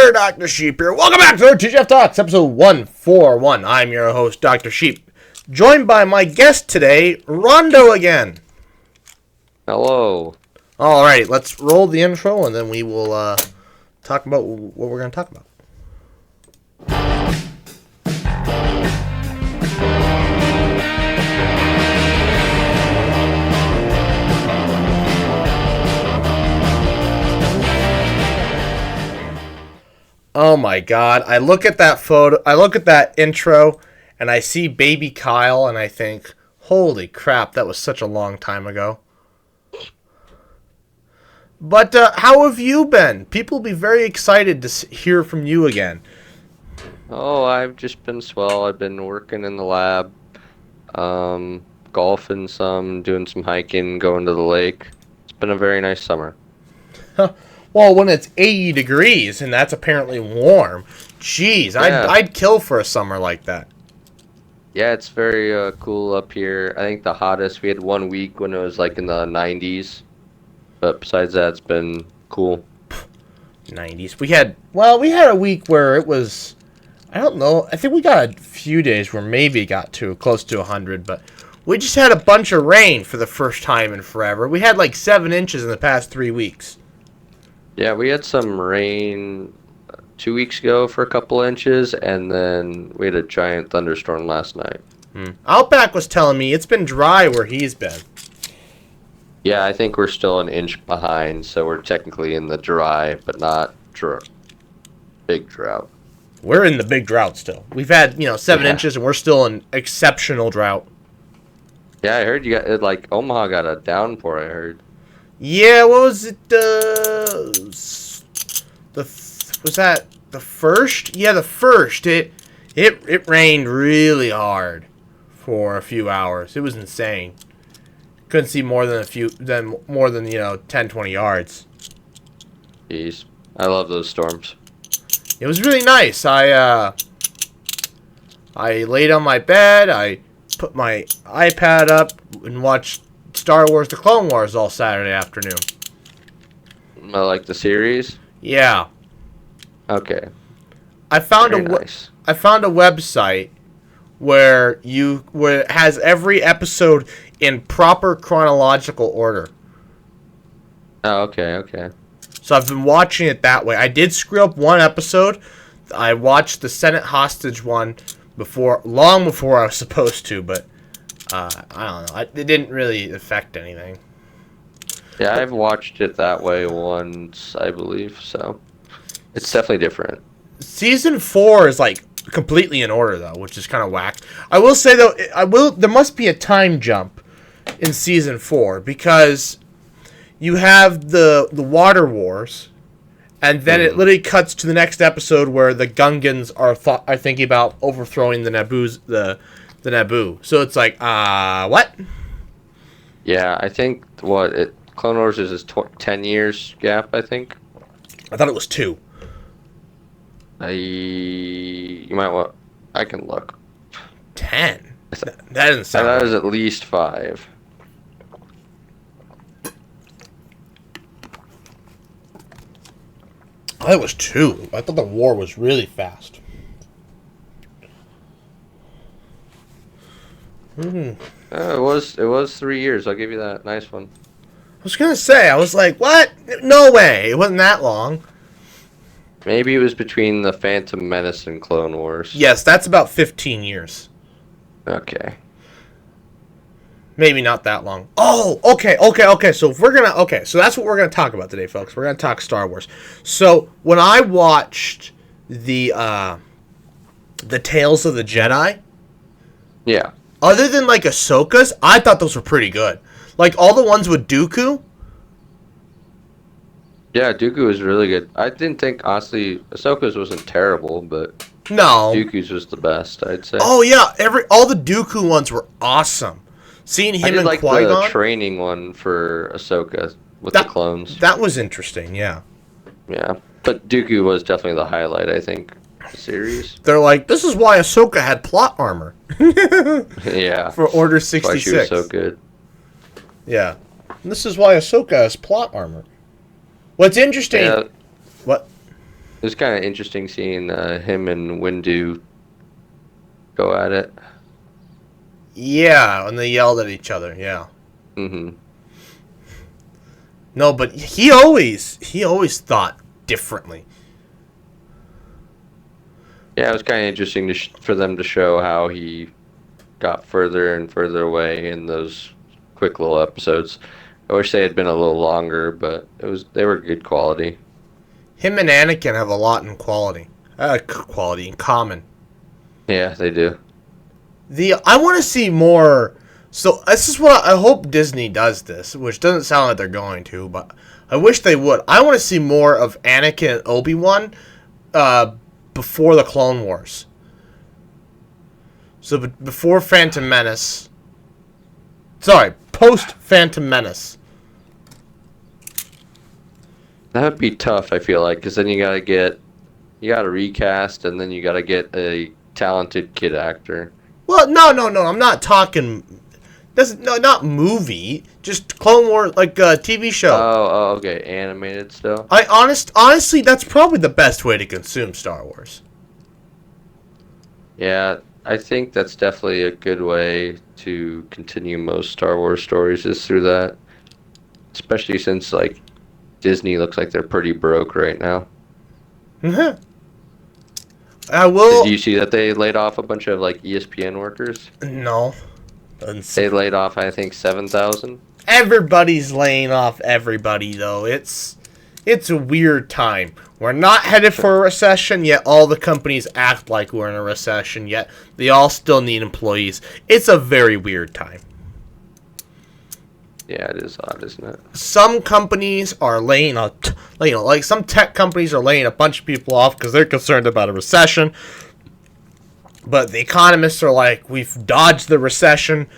there, Dr. Sheep here. Welcome back to our TGIF Talks, episode 141. I'm your host, Dr. Sheep, joined by my guest today, Rondo again. Hello. Alright, let's roll the intro and then we will talk about what we're going to talk about. Oh my god, I look at that photo, I look at that intro, and I see baby Kyle, and I think, holy crap, that was such a long time ago. But how have you been? People will be very excited to hear from you again. Oh, I've just been swell. I've been working in the lab, golfing some, doing some hiking, going to the lake. It's been a very nice summer. Well, when it's 80 degrees, and that's apparently warm, jeez, Yeah. I'd kill for a summer like that. Yeah, it's very cool up here. I think the hottest, we had 1 week when it was like in the 90s. But besides that, it's been cool. 90s. We had a week where it was, I don't know, I think we got a few days where maybe it got to close to 100, but we just had a bunch of rain for the first time in forever. We had like 7 inches in the past 3 weeks. Yeah, we had some rain 2 weeks ago for a couple inches, and then we had a giant thunderstorm last night. Outback was telling me it's been dry where he's been. Yeah, I think we're still an inch behind, so we're technically in the dry, but not big drought. We're in the big drought still. We've had, 7 inches, and we're still in exceptional drought. Yeah, I heard you got, like, Omaha got a downpour, I heard. Yeah, what was it? Was that the first? Yeah, the first. It rained really hard for a few hours. It was insane. Couldn't see more than 10, 20 yards. Jeez, I love those storms. It was really nice. I laid on my bed. I put my iPad up and watched Star Wars: The Clone Wars all Saturday afternoon. I like the series. Yeah. Okay. I found Nice. I found a website where it has every episode in proper chronological order. Oh, okay. So I've been watching it that way. I did screw up one episode. I watched the Senate hostage one long before I was supposed to, but I don't know. It didn't really affect anything. Yeah, I've watched it that way once, I believe, so it's definitely different. Season 4 is like completely in order though, which is kind of whack. I will say though, there must be a time jump in season 4 because you have the water wars, and then it literally cuts to the next episode where the Gungans are thinking about overthrowing the Naboo. So it's like, what? Yeah, I think Clone Wars is 10 years gap, I think. I thought it was 2. You might want. I can look. 10. That doesn't sound. That right. was at least 5. I thought it was 2. I thought the war was really fast. It was 3 years. I'll give you that. Nice one. I was gonna say, I was like, what? No way. It wasn't that long. Maybe it was between the Phantom Menace and Clone Wars. Yes, that's about 15 years. Okay. Maybe not that long. Oh, okay. So so that's what we're gonna talk about today, folks. We're gonna talk Star Wars. So when I watched the Tales of the Jedi, Yeah. other than like Ahsoka's, I thought those were pretty good. Like all the ones with Dooku. Yeah, Dooku was really good. I didn't think, honestly, Ahsoka's wasn't terrible, but No. Dooku's was the best, I'd say. Oh yeah, all the Dooku ones were awesome. Seeing him and like Qui-Gon. the training one for Ahsoka with the clones. That was interesting, yeah. Yeah, but Dooku was definitely the highlight, I think, of the series. They're like, this is why Ahsoka had plot armor. Yeah. For Order That's why 66. she was so good. Yeah. This is why Ahsoka has plot armor. What's interesting... Yeah. What? was kind of interesting seeing him and Windu go at it. Yeah, and they yelled at each other. Yeah. Hmm. No, but he always thought differently. Yeah, it was kind of interesting for them to show how he got further and further away in those quick little episodes. I wish they had been a little longer, but they were good quality. Him and Anakin have a lot in quality in common. Yeah, they do. I want to see more. So this is what I hope Disney does this, which doesn't sound like they're going to, but I wish they would. I want to see more of Anakin and Obi-Wan before the Clone Wars. So before Phantom Menace. Sorry, post Phantom Menace. That would be tough, I feel like, because then you gotta recast, and then you gotta get a talented kid actor. Well, no. I'm not talking. No, not movie. Just Clone Wars, like a TV show. Okay, animated still. Honestly, that's probably the best way to consume Star Wars. Yeah, I think that's definitely a good way to continue most Star Wars stories is through that. Especially since like Disney looks like they're pretty broke right now. I will. Did you see that they laid off a bunch of like ESPN workers? No. They laid off, I think, 7,000. Everybody's laying off everybody, though. It's a weird time. We're not headed for a recession, yet all the companies act like we're in a recession, yet they all still need employees. It's a very weird time. Yeah, it is odd, isn't it? Some companies are laying like some tech companies are laying a bunch of people off because they're concerned about a recession. But the economists are like, we've dodged the recession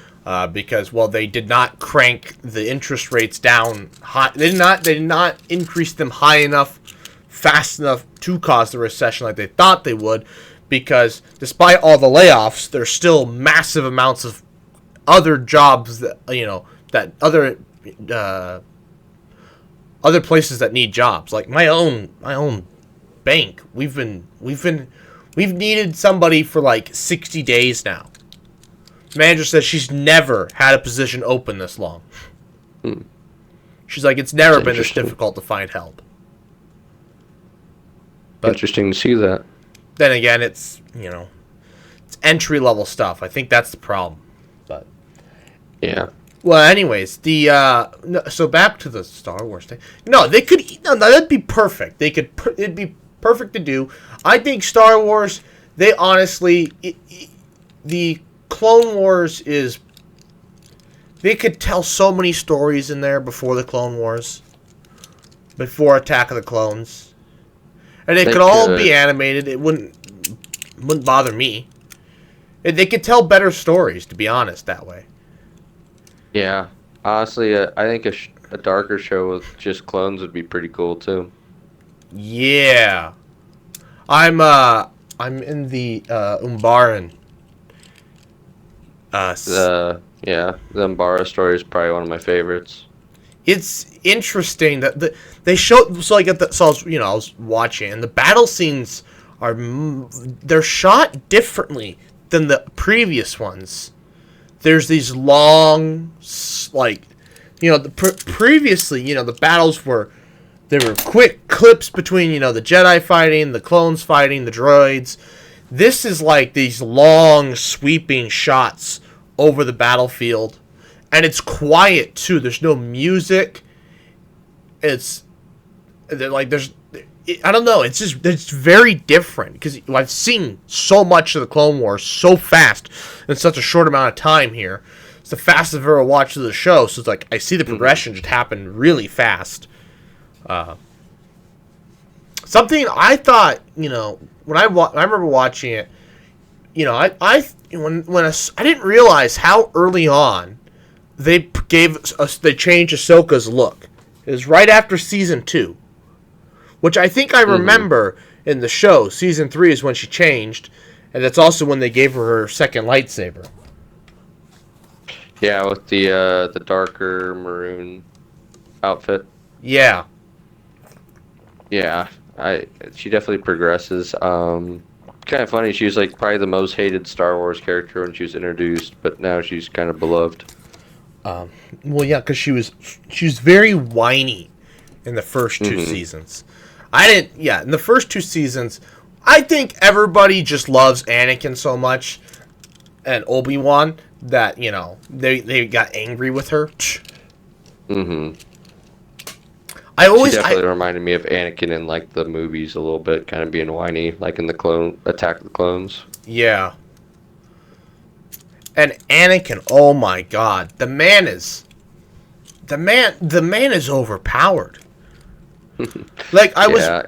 because, well, they did not crank the interest rates down high. They did not increase them high enough, fast enough to cause the recession like they thought they would. Because despite all the layoffs, there's still massive amounts of other jobs that that other places that need jobs. Like my own bank. We've needed somebody for like 60 days now. The manager says she's never had a position open this long. She's like, it's never been this difficult to find help. But interesting to see that. Then again, it's it's entry level stuff. I think that's the problem. But yeah. Well, anyways, so back to the Star Wars thing. No, that'd be perfect. It'd be perfect to do. I think Star Wars, they honestly, the Clone Wars they could tell so many stories in there before the Clone Wars, before Attack of the Clones, and it could all be animated. It wouldn't bother me. They could tell better stories, to be honest, that way. Yeah, honestly, I think a darker show with just clones would be pretty cool too. Yeah. I'm in the Umbaran. The Umbara story is probably one of my favorites. It's interesting that they showed so I was watching, and the battle scenes they're shot differently than the previous ones. There's these long previously the battles were. There were quick clips between, the Jedi fighting, the clones fighting, the droids. This is like these long, sweeping shots over the battlefield. And it's quiet, too. There's no music. I don't know. It's very different. Because I've seen so much of the Clone Wars so fast in such a short amount of time here. It's the fastest I've ever watched of the show. So it's like, I see the progression just happen really fast. Something I thought, when I remember watching it, I didn't realize how early on they changed Ahsoka's look. It was right after season 2, which I think I remember in the show. Season 3 is when she changed, and that's also when they gave her second lightsaber. Yeah, with the darker maroon outfit. Yeah. Yeah, She definitely progresses. Kind of funny. She was like probably the most hated Star Wars character when she was introduced, but now she's kind of beloved. Well, yeah, because she was very whiny in the first two Hmm. seasons. I didn't. Yeah, in the first two seasons, I think everybody just loves Anakin so much and Obi-Wan that they got angry with her. Hmm. I She always I definitely reminded me of Anakin in like the movies a little bit, kind of being whiny, like in the Clone Attack of the Clones. Yeah. And Anakin, oh my god, the man is overpowered. Like I was Yeah.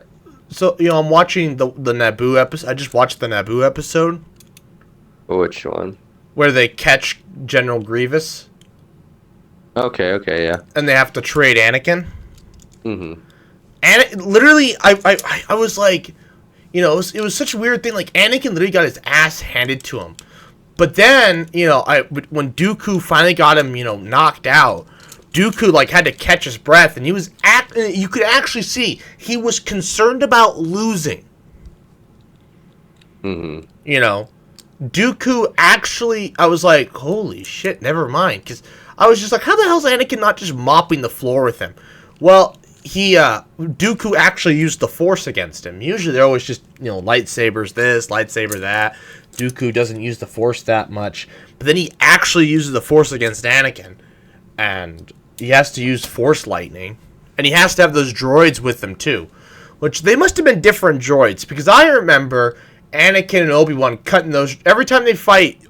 so I'm watching the Naboo episode. I just watched the Naboo episode Which one? where they catch General Grievous Okay. Okay. Yeah. and they have to trade Anakin. Hmm. And literally, I was like, it was such a weird thing. Like Anakin literally got his ass handed to him. But then, when Dooku finally got him, knocked out, Dooku like had to catch his breath, and you could actually see he was concerned about losing. Hmm. You know, Dooku actually, I was like, holy shit, never mind, because I was just like, how the hell's Anakin not just mopping the floor with him? Well, Dooku actually used the Force against him. Usually they're always just, lightsabers this, lightsaber that. Dooku doesn't use the Force that much. But then he actually uses the Force against Anakin. And he has to use Force lightning. And he has to have those droids with him too. Which they must have been different droids. Because I remember Anakin and Obi-Wan cutting those. Every time they fight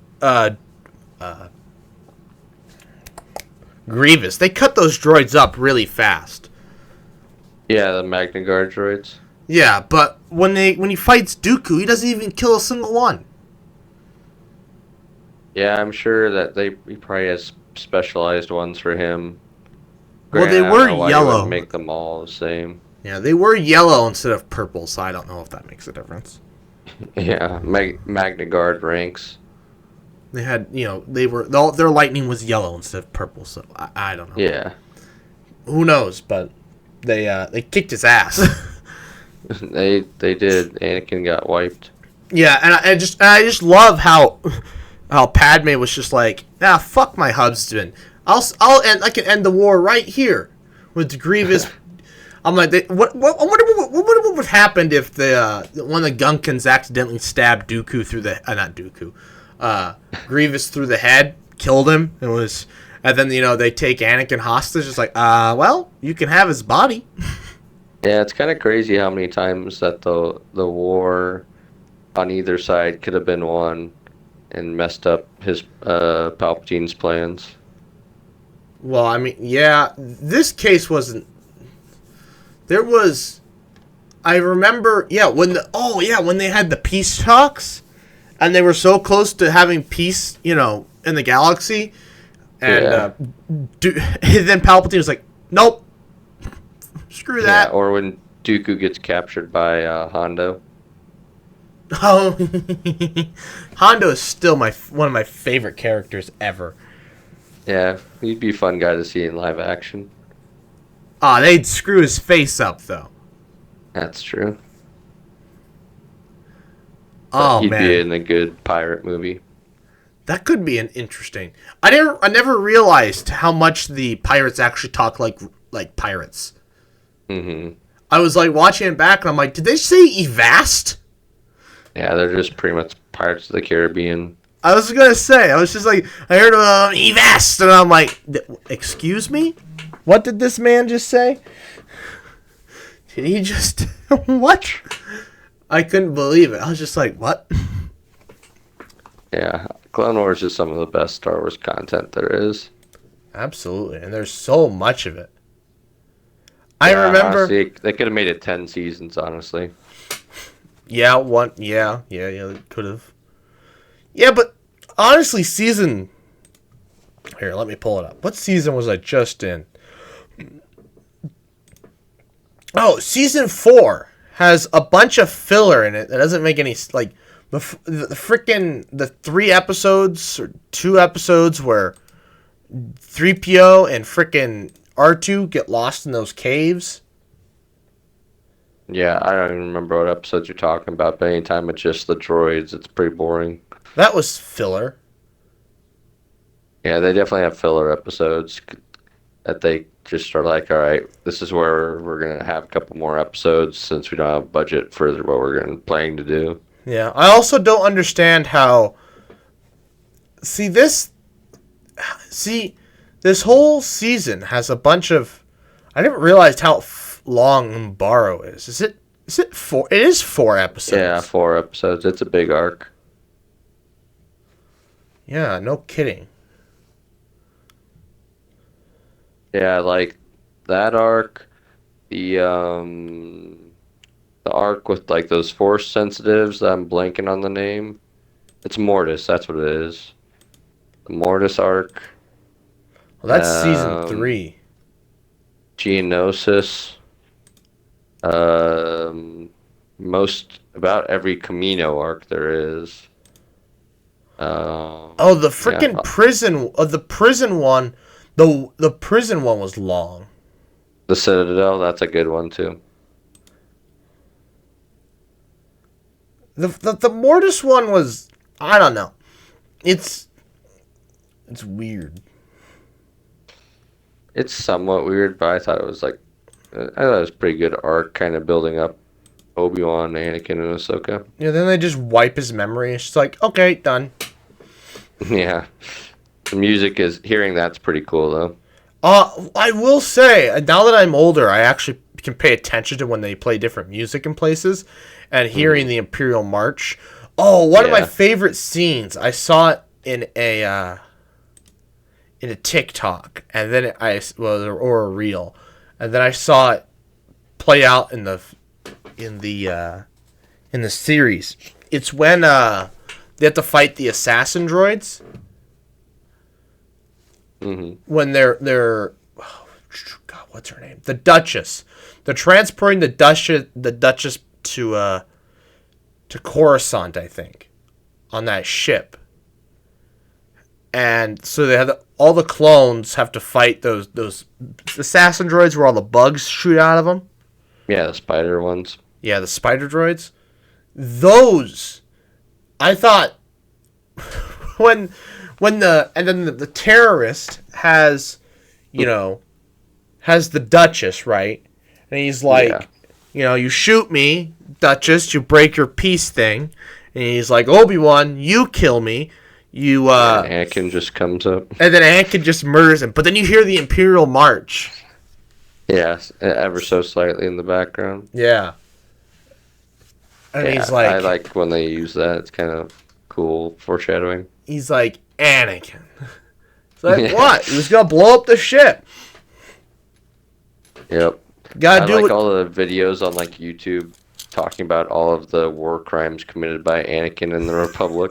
Grievous, they cut those droids up really fast. Yeah, the Magna Guard droids. Yeah, but when he fights Dooku, he doesn't even kill a single one. Yeah, I'm sure that he probably has specialized ones for him. Well, Granted, they I don't were know why you wouldn't yellow. make them all the same. Yeah, they were yellow instead of purple, so I don't know if that makes a difference. Yeah, Magna Guard ranks. They had, their lightning was yellow instead of purple, so I don't know. Yeah. Who knows? But they kicked his ass. They did. Anakin got wiped. Yeah, and I just love how Padme was just like, fuck my husband. I can end the war right here with Grievous. I'm like, I wonder what would happen if one of the Gunkins accidentally stabbed Dooku through the not Dooku, Grievous through the head, killed him, and then they take Anakin hostage. It's like, well, you can have his body. Yeah, it's kind of crazy how many times that the war on either side could have been won and messed up his Palpatine's plans. Well, I mean, yeah, this case wasn't. There was, I remember, when they had the peace talks, and they were so close to having peace, in the galaxy, and Yeah. then Palpatine was like, nope, screw Yeah, that. or when Dooku gets captured by Hondo. Oh, Hondo is still one of my favorite characters ever. Yeah, he'd be a fun guy to see in live action. They'd screw his face up though. That's true. Oh He'd be man, in a good pirate movie. that could be an interesting. I never realized how much the pirates actually talk like pirates. Hmm. I was like watching it back and I'm like, did they say Evast? Yeah, they're just pretty much Pirates of the Caribbean. I was gonna say, I was just like, I heard Evast, and I'm like, excuse me? What did this man just say? Did he just what? I couldn't believe it. I was just like, what? Yeah, Clone Wars is some of the best Star Wars content there is. Absolutely, and there's so much of it. I Yeah, remember. honestly, they could have made it 10 seasons, honestly. Yeah, one. Yeah. They could have. Yeah, but honestly, season. Here, let me pull it up. What season was I just in? Oh, season 4 has a bunch of filler in it that doesn't make any like the freaking the 3 episodes or 2 episodes where 3PO and freaking R2 get lost in those caves. Yeah, I don't even remember what episodes you're talking about, but anytime it's just the droids, it's pretty boring. That was filler. Yeah, they definitely have filler episodes that they just are like, all right, this is where we're gonna have a couple more episodes since we don't have budget for what we're gonna planning to do. Yeah. I also don't understand how. See this. See, this whole season has a bunch of. I didn't realize how long Umbaro is. Is it? Is it four? It is 4 episodes. Yeah, 4 episodes. It's a big arc. Yeah. No kidding. Yeah, like that arc, the arc with like those force sensitives that I'm blanking on the name. It's Mortis, that's what it is. The Mortis arc. Well, that's season Um, 3. Geonosis. Um, most about every Camino arc there is. Oh, the Yeah, freaking prison. The prison one. The prison one was long. the Citadel, that's a good one too. The Mortis one was. I don't know. It's weird. It's somewhat weird, but I thought it was like I thought it was a pretty good arc, kind of building up Obi-Wan, Anakin, and Ahsoka. Yeah. Then they just wipe his memory. It's just like, okay, done. Yeah, the music is hearing that's pretty cool though. I will say, now that I'm older, I actually can pay attention to when they play different music in places, and hearing the Imperial March. Oh, one of my Yeah, favorite scenes. I saw it in a TikTok, and then or a reel, and then I saw it play out in the uh, in the series. It's when they have to fight the assassin droids when they're oh, God, what's her name? The Duchess. They're transporting the Duchess to Coruscant, I think, on that ship. And so all the clones have to fight those assassin droids where all the bugs shoot out of them. yeah, the spider ones. Yeah, the spider droids. Those, I thought, when the terrorist you know has the Duchess, right, and he's Yeah, like, you shoot me, Duchess, you break your peace thing, and he's like, Obi-Wan, you kill me, you and Anakin just comes up. and then Anakin just murders him. But then you hear the Imperial March. Yeah, ever so slightly in the background. Yeah. And Yeah, he's I like, like when they use that. It's kind of cool foreshadowing. Anakin. It's like, Yeah, what? He was going to blow up the ship. yep. Gotta I do like it. all the videos on like YouTube talking about all of the war crimes committed by Anakin in the Republic.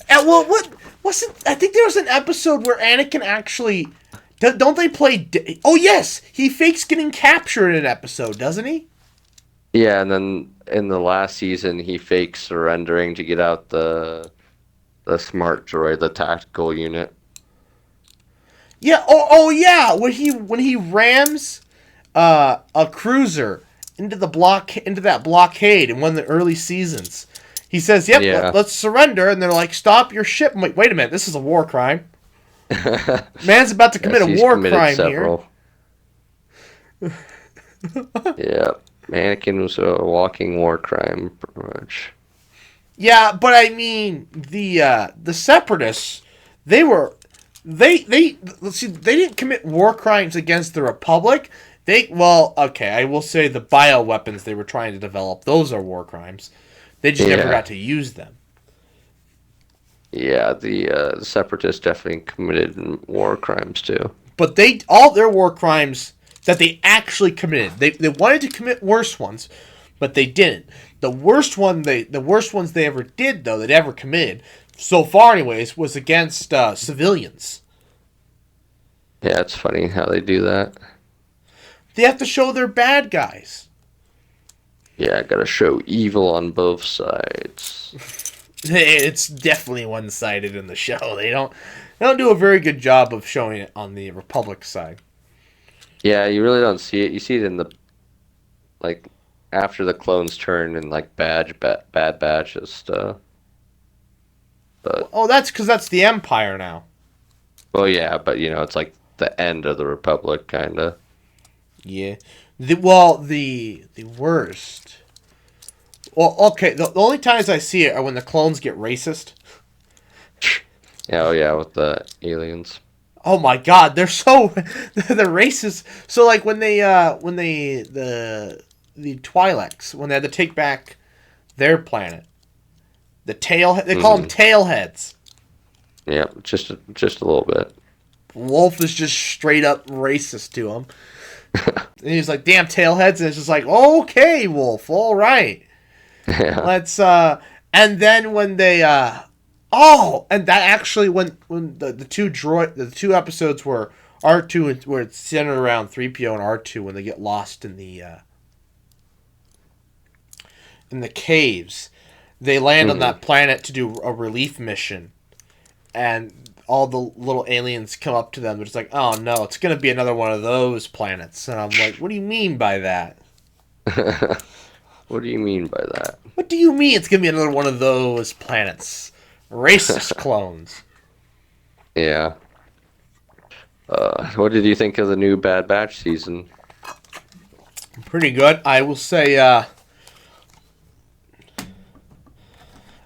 And what's it? I think there was an episode where Anakin actually. Don't they play. Oh, yes. He fakes getting captured in an episode, doesn't he? Yeah, and then in the last season, he fakes surrendering to get out the smart droid, the tactical unit. Yeah. Oh yeah. When he rams a cruiser into that blockade in one of the early seasons, he says, "Yep, Yeah. let's surrender." And they're like, "Stop your ship!" I'm like, wait a minute, this is a war crime. Man's about to commit Yes, a he's war committed crime several. Yeah, Anakin was a walking war crime, pretty much. here. Yeah, but I mean the separatists, they were they let's see, they didn't commit war crimes against the Republic. Okay, I will say the bioweapons they were trying to develop, those are war crimes. They just never Yeah, got to use them. yeah. The separatists definitely committed war crimes too. But all their war crimes that they actually committed, they wanted to commit worse ones, but they didn't. The worst ones they ever did, though, that ever committed, so far anyways, was against civilians. Yeah, it's funny how they do that. They have to show they're bad guys. Yeah, gotta show evil on both sides. It's definitely one-sided in the show. They don't do a very good job of showing it on the Republic side. Yeah, you really don't see it. You see it in the like after the clones turn in like bad batches stuff. But Oh, that's because that's the Empire now. well, yeah, but it's like the end of the Republic, kind of. Yeah. The worst. Well, okay. The only times I see it are when the clones get racist. Oh yeah, with the aliens. Oh my God, they're so they're racist. So like when they the Twi'leks when they had to take back their planet, they call them Hmm. tailheads. Yeah, just a little bit. Wolf is just straight up racist to him. And he's like, "Damn tailheads," and it's just like, "Okay, Wolf, all right, Yeah. let's." And then when they oh, and that actually when the two episodes where R2 where it's centered around 3PO and R2 when they get lost in the caves, they land on Hmm. that planet to do a relief mission, and all the little aliens come up to them. They're just like, "Oh no, it's gonna be another one of those planets." And I'm like, "What do you mean by that? What do you mean by that? What do you mean it's gonna be another one of those planets? Racist clones." Yeah. What did you think of the new Bad Batch season? Pretty good, I will say.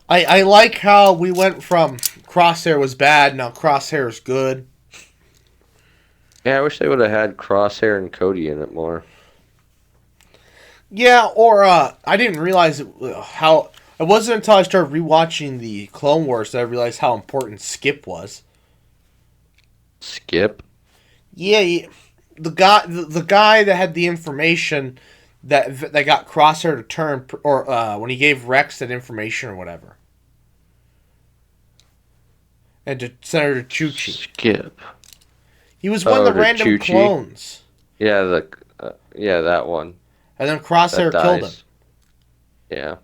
I like how we went from Crosshair was bad, now Crosshair is good. Yeah, I wish they would have had Crosshair and Cody in it more. Yeah, or I didn't realize how. It wasn't until I started rewatching the Clone Wars that I realized how important Skip was. Skip? Yeah, the guy that had the information that got Crosshair to turn, or when he gave Rex that information or whatever, and to Senator Chuchi. Skip. He was one of Oh, the the random Chuchi? clones, Yeah, yeah, that one. and then That Crosshair killed him. dies. Yeah.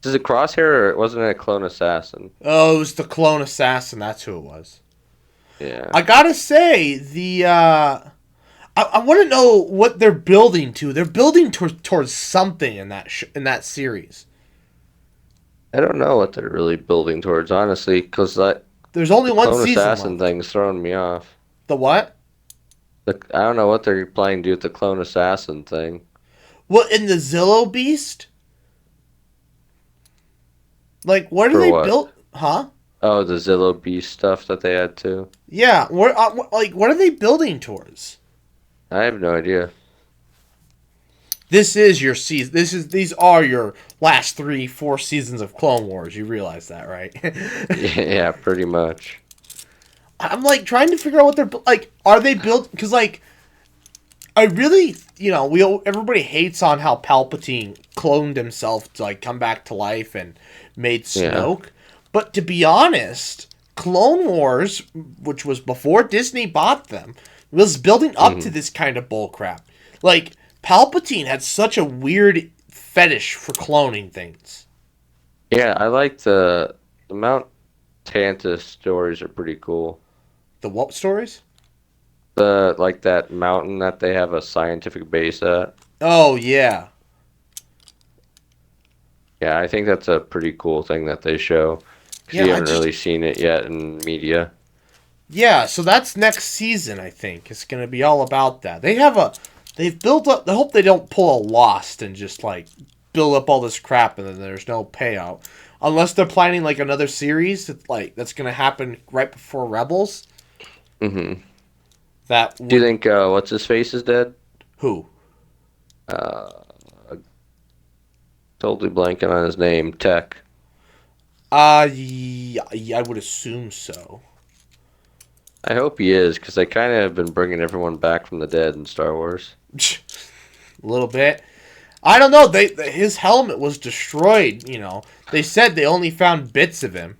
Is it Crosshair or wasn't it a clone assassin? Oh, it was the clone assassin. That's who it was. Yeah. I gotta say I want to know what they're building to. They're building towards something in in that series. I don't know what they're really building towards, honestly, because the There's only one clone season assassin left. thing's throwing me off. The what? I don't know what they're planning to do with the clone assassin thing. What in the Zillow Beast? Like, what are For they what? built? Huh? Oh, the Zillow Beast stuff that they had too. Yeah. What are they building towards? I have no idea. This is your season. These are your last 3, 4 seasons of Clone Wars. You realize that, right? Yeah, pretty much. I'm like trying to figure out what they're like. Are they built? Because like I really, everybody hates on how Palpatine cloned himself to like come back to life and made Yeah. Snoke. But to be honest, Clone Wars, which was before Disney bought them, was building up to Hmm. this kind of bullcrap. Like Palpatine had such a weird fetish for cloning things. Yeah, I like the Mount Tantus stories are pretty cool. The what stories? The like that mountain that they have a scientific base at. Oh yeah, Yeah, I think that's a pretty cool thing that they show because yeah. you haven't really seen it yet in media. Yeah, so that's next season, I think. It's going to be all about that. They've built up, I hope they don't pull a Lost and just, like, build up all this crap and then there's no payout. Unless they're planning, like, another series that's going to happen right before Rebels. Hmm. That Do you would, think what's his face is dead? who? Uh, totally blanking on his name. Tech. Yeah, I would assume so. I hope he is because they kind of have been bringing everyone back from the dead in Star Wars. A little bit. I don't know. His helmet was destroyed, you know. They said they only found bits of him.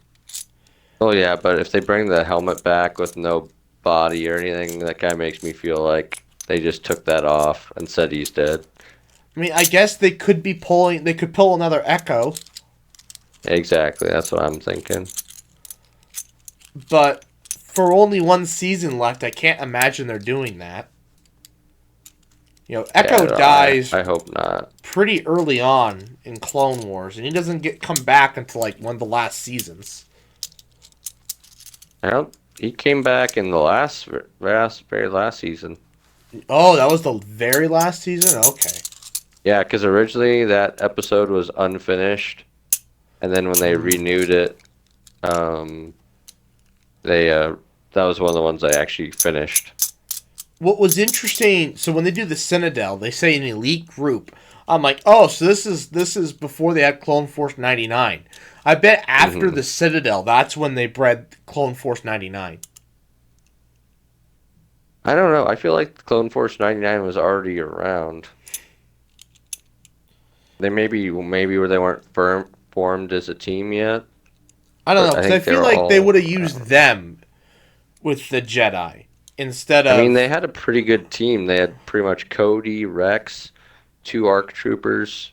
Oh yeah, but if they bring the helmet back with no body or anything, that kind of makes me feel like they just took that off and said he's dead. I mean, I guess they could pull another Echo, Exactly, that's what I'm thinking. but for only one season left, I can't imagine they're doing that. Echo dies I hope not. pretty early on in Clone Wars, and he doesn't come back until like one of the last seasons. He came back in the very last season. Oh, that was the very last season? Okay. Yeah, because originally that episode was unfinished, and then when they renewed it, they that was one of the ones I actually finished. What was interesting, so when they do the Citadel, they say an elite group. I'm like, oh, so this is before they had Clone Force 99. I bet after the Citadel, that's when they bred Clone Force 99. I don't know. I feel like Clone Force 99 was already around. They maybe where they weren't formed as a team yet. I don't know, because I feel like they would have used them with the Jedi instead of... I mean, they had a pretty good team. They had pretty much Cody, Rex, 2 ARC troopers,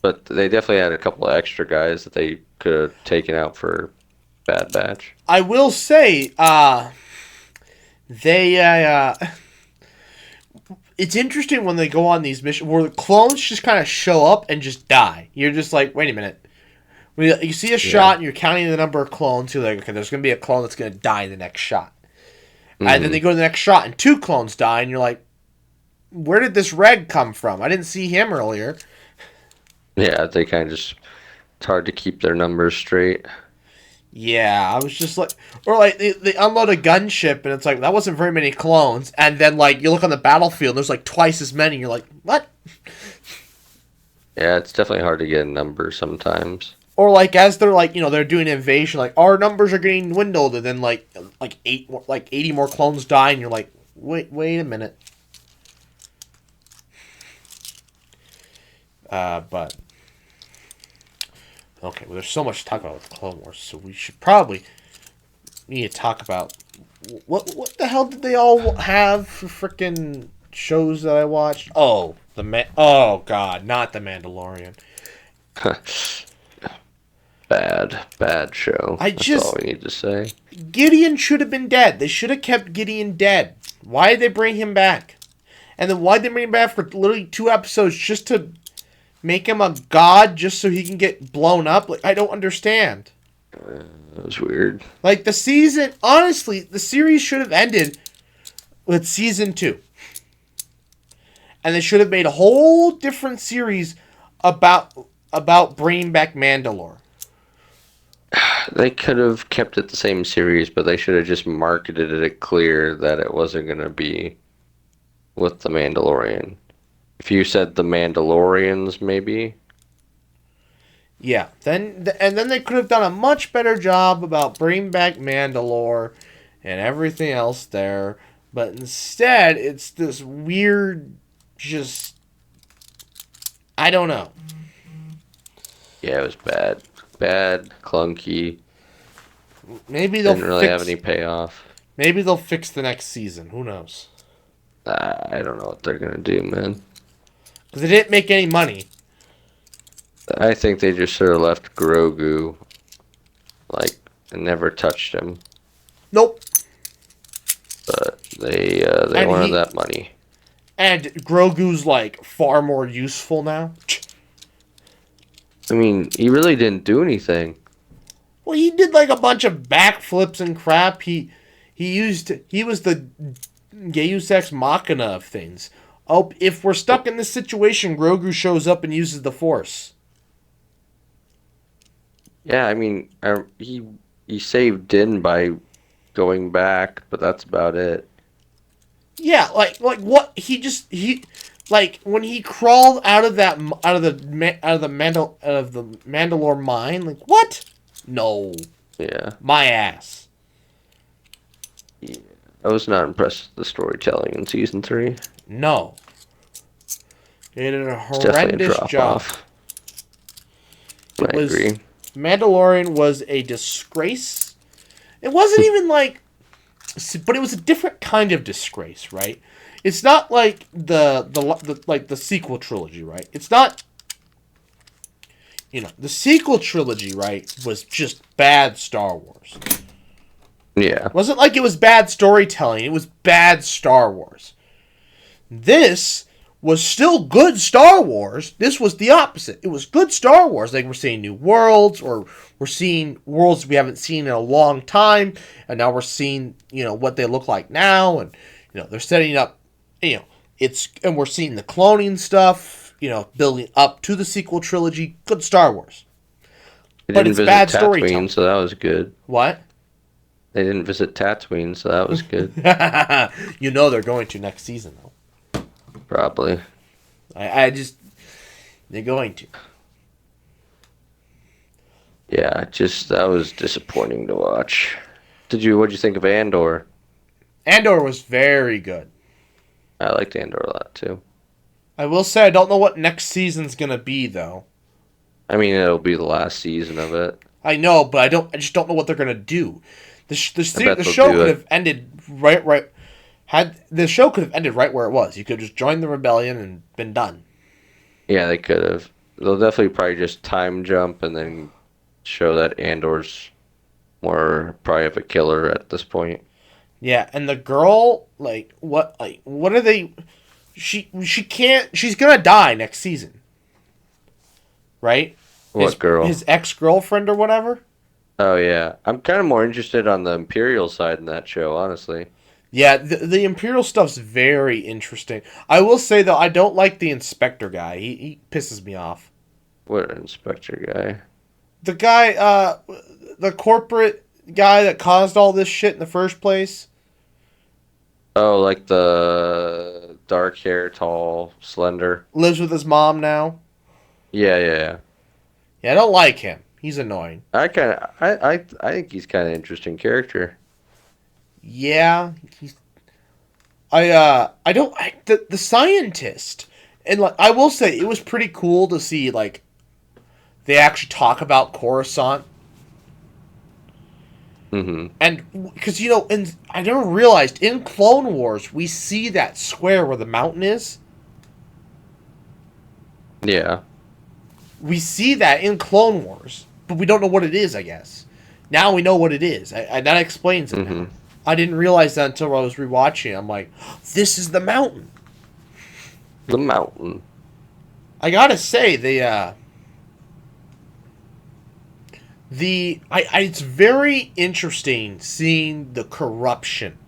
but they definitely had a couple of extra guys that they could have taken out for Bad Batch. I will say, it's interesting when they go on these missions where the clones just kind of show up and just die. You're just like, wait a minute. When you see a shot and you're counting the number of clones, you're like, okay, there's going to be a clone that's going to die in the next shot. And then they go to the next shot and 2 clones die, and you're like, where did this reg come from? I didn't see him earlier. Yeah, they kind of just... It's hard to keep their numbers straight. Yeah, I was just like... Or like, they unload a gunship, and it's like, that wasn't very many clones. And then, like, you look on the battlefield, and there's like twice as many. You're like, what? Yeah, it's definitely hard to get a number sometimes. Or like as they're like, they're doing an invasion, like our numbers are getting dwindled, and then like 80 more clones die, and you're like, wait a minute. But okay, well, there's so much to talk about with Clone Wars, so we should probably need to talk about what the hell did they all have for frickin' shows that I watched? Oh, oh god, not the Mandalorian. Bad show. That's all we need to say. Gideon should have been dead. They should have kept Gideon dead. Why did they bring him back? And then why did they bring him back for literally 2 episodes just to make him a god just so he can get blown up? Like, I don't understand. That was weird. Like, the season... Honestly, the series should have ended with season 2. And they should have made a whole different series about bringing back Mandalore. They could have kept it the same series, but they should have just marketed it clear that it wasn't going to be with the Mandalorian. If you said the Mandalorians, maybe. Yeah, then they could have done a much better job about bringing back Mandalore and everything else there. But instead, it's this weird, just... I don't know. Yeah, it was bad. Bad, clunky. Maybe they'll didn't really have any payoff. Maybe they'll fix the next season. Who knows? I don't know what they're gonna do, man. Because they didn't make any money. I think they just sort of left Grogu, like, and never touched him. Nope. But they wanted that money. And Grogu's like far more useful now. I mean, he really didn't do anything. Well, he did like a bunch of backflips and crap. He was the Deus Ex Machina of things. Oh, if we're stuck in this situation, Grogu shows up and uses the Force. Yeah, I mean, he saved Din by going back, but that's about it. Yeah, like what he like when he crawled out of the Mandalore mine. Like what? No. Yeah. My ass. Yeah. I was not impressed with the storytelling in season 3. No. They did a horrendous definitely a drop job. off. I agree. Mandalorian was a disgrace. It wasn't even like, but it was a different kind of disgrace, right? It's not like the sequel trilogy, right? It's not. The sequel trilogy, right, was just bad Star Wars. Yeah. It wasn't like it was bad storytelling. It was bad Star Wars. This was still good Star Wars. This was the opposite. It was good Star Wars. Like, we're seeing new worlds, or we're seeing worlds we haven't seen in a long time, and now we're seeing, what they look like now, and, they're setting up, and we're seeing the cloning stuff, building up to the sequel trilogy. Good Star Wars. They But didn't it's visit bad Tatooine, storytelling. so that was good. What? They didn't visit Tatooine, so that was good. They're going to next season, though. Probably. They're going to. Yeah, that was disappointing to watch. What'd you think of Andor? Andor was very good. I liked Andor a lot, too. I will say I don't know what next season's gonna be, though. I mean, it'll be the last season of it. I know, but I just don't know what they're gonna do. The bet show they'll do could it. have ended right. The show could have ended right where it was. You could have just joined the rebellion and been done. Yeah, they could have. They'll definitely probably just time jump and then show that Andor's more probably of a killer at this point. Yeah, and the girl, what are they? She can't. She's gonna die next season, right? What girl? His ex-girlfriend or whatever. Oh yeah, I'm kind of more interested on the Imperial side in that show, honestly. Yeah, the Imperial stuff's very interesting. I will say, though, I don't like the Inspector guy. He pisses me off. What Inspector guy? The guy, the corporate guy that caused all this shit in the first place. Oh, like the dark hair, tall, slender. Lives with his mom now. Yeah. Yeah, I don't like him. He's annoying. I think he's kind of interesting character. Yeah, I don't like the scientist, and I will say it was pretty cool to see they actually talk about Coruscant. Mm-hmm. And because and I never realized in Clone Wars we see that square where the mountain is. Yeah. We see that in Clone Wars, but we don't know what it is. I guess now we know what it is. That explains it. Mm-hmm. Now. I didn't realize that until I was rewatching. I'm like, this is the mountain. The mountain. I gotta say it's very interesting seeing the corruption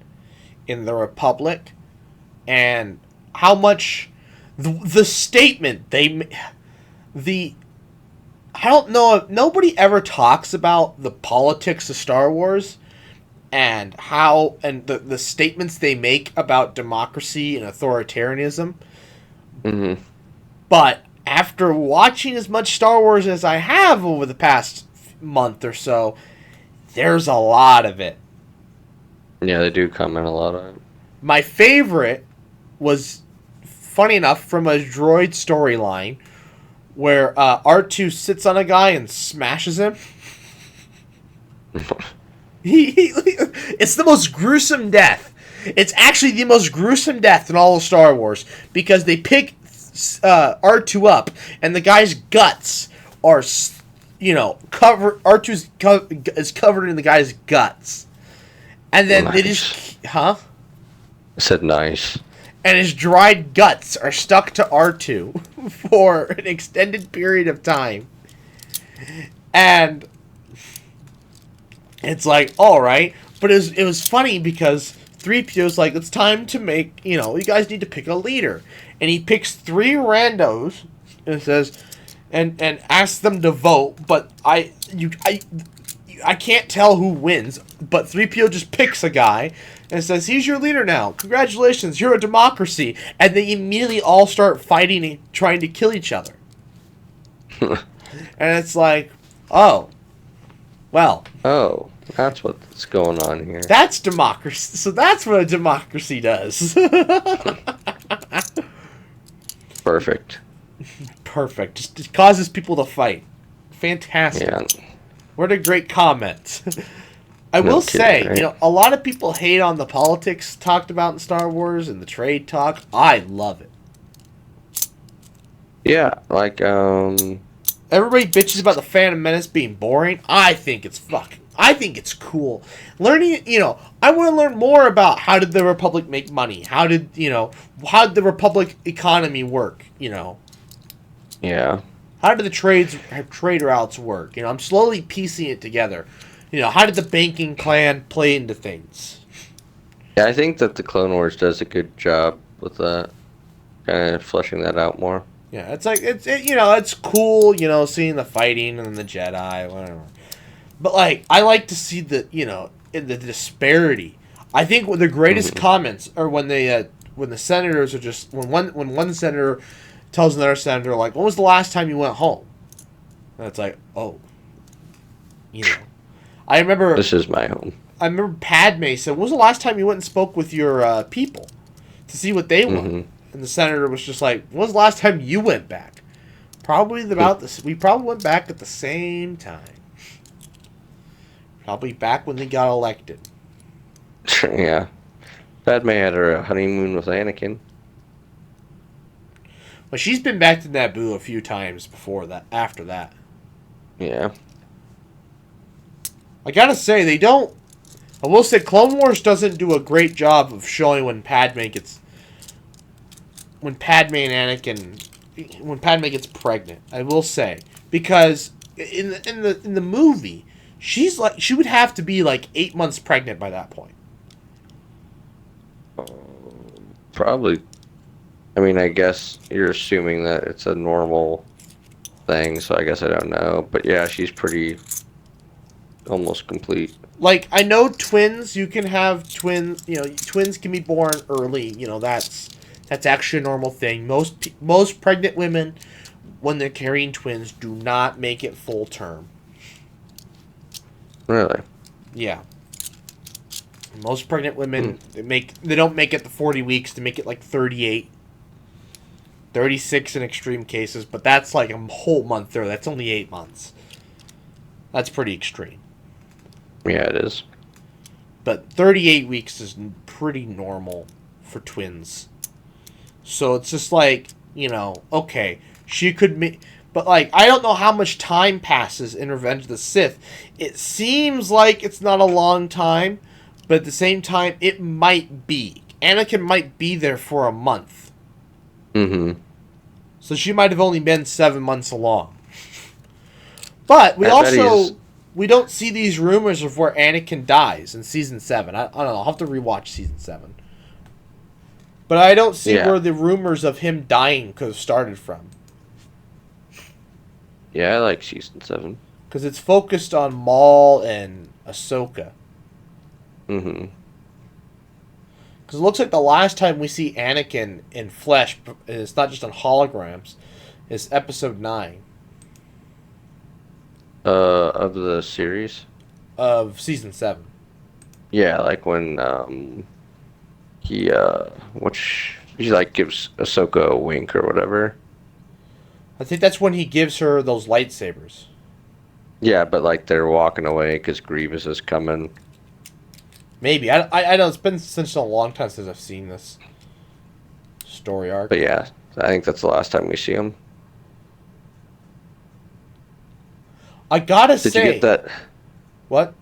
in the Republic and how much the statement I don't know if nobody ever talks about the politics of Star Wars and the statements they make about democracy and authoritarianism. Mm-hmm. But after watching as much Star Wars as I have over the past month or so, there's a lot of it. Yeah, they do comment a lot on it. My favorite was, funny enough, from a droid storyline where R2 sits on a guy and smashes him. It's the most gruesome death. It's actually the most gruesome death in all of Star Wars because they pick R2 up and the guy's guts are, covered. R2 is covered in the guy's guts, and then nice. They just, I said nice. And his dried guts are stuck to R2 for an extended period of time, and it's like, all right, but it was funny because 3PO's like, it's time to make, you guys need to pick a leader, and he picks 3 randos and says, and asks them to vote, but I can't tell who wins, but 3PO just picks a guy and says, he's your leader now. Congratulations, you're a democracy. And they immediately all start fighting and trying to kill each other. And it's like, oh, well. Oh, that's what's going on here. That's democracy. So that's what a democracy does. Perfect. Perfect. Just causes people to fight. Fantastic. Yeah. What a great comment. I will say, right? A lot of people hate on the politics talked about in Star Wars and the trade talk. I love it. Yeah, like, everybody bitches about the Phantom Menace being boring. I think it's fucking I think it's cool. Learning, I want to learn more about how did the Republic make money? How did the Republic economy work? Yeah. How did the trade routes work? I'm slowly piecing it together. How did the banking clan play into things? Yeah, I think that the Clone Wars does a good job with that, kind of fleshing that out more. Yeah, it's like it's cool, seeing the fighting and the Jedi, whatever. But like, I like to see in the disparity. I think the greatest comments are when the senators are just when one senator tells another senator like, "When was the last time you went home?" And it's like, oh, I remember This is my home. I remember Padme said, "When was the last time you went and spoke with your people to see what they want?" And the senator was just like, "When was the last time you went back?" Probably about this. We probably went back at the same time. Probably back when they got elected. Yeah. Padme had her honeymoon with Anakin. But she's been back to Naboo a few times before that. After that, Yeah. I gotta say I will say Clone Wars doesn't do a great job of showing when Padme and Anakin, when Padme gets pregnant. I will say, because in the movie, she would have to be like 8 months pregnant by that point. Probably. I mean, I guess you're assuming that it's a normal thing, so I guess I don't know. But yeah, she's pretty almost complete. Like, I know twins, you can have twins, twins can be born early, that's actually a normal thing. Most pregnant women, when they're carrying twins, do not make it full term. Really? Yeah. Most pregnant women, they don't make it the 40 weeks, they make it like 38. 36 in extreme cases, but that's like a whole month there. That's only 8 months. That's pretty extreme. Yeah, it is. But 38 weeks is pretty normal for twins. So it's just like, okay, she could make... But, like, I don't know how much time passes in Revenge of the Sith. It seems like it's not a long time, but at the same time, it might be. Anakin might be there for a month. Mm-hmm. So she might have only been 7 months along. But we don't see these rumors of where Anakin dies in Season 7. I don't know. I'll have to rewatch Season 7. But I don't see where the rumors of him dying could have started from. Yeah, I like Season 7. Because it's focused on Maul and Ahsoka. Mm-hmm. Because it looks like the last time we see Anakin in flesh, and it's not just on holograms, is Episode 9. Of the series? Of Season 7. Yeah, like when, he like gives Ahsoka a wink or whatever. I think that's when he gives her those lightsabers. Yeah, but like they're walking away because Grievous is coming. Maybe. I know it's been such a long time since I've seen this story arc. But yeah, I think that's the last time we see him. I gotta say... Did you get that? What?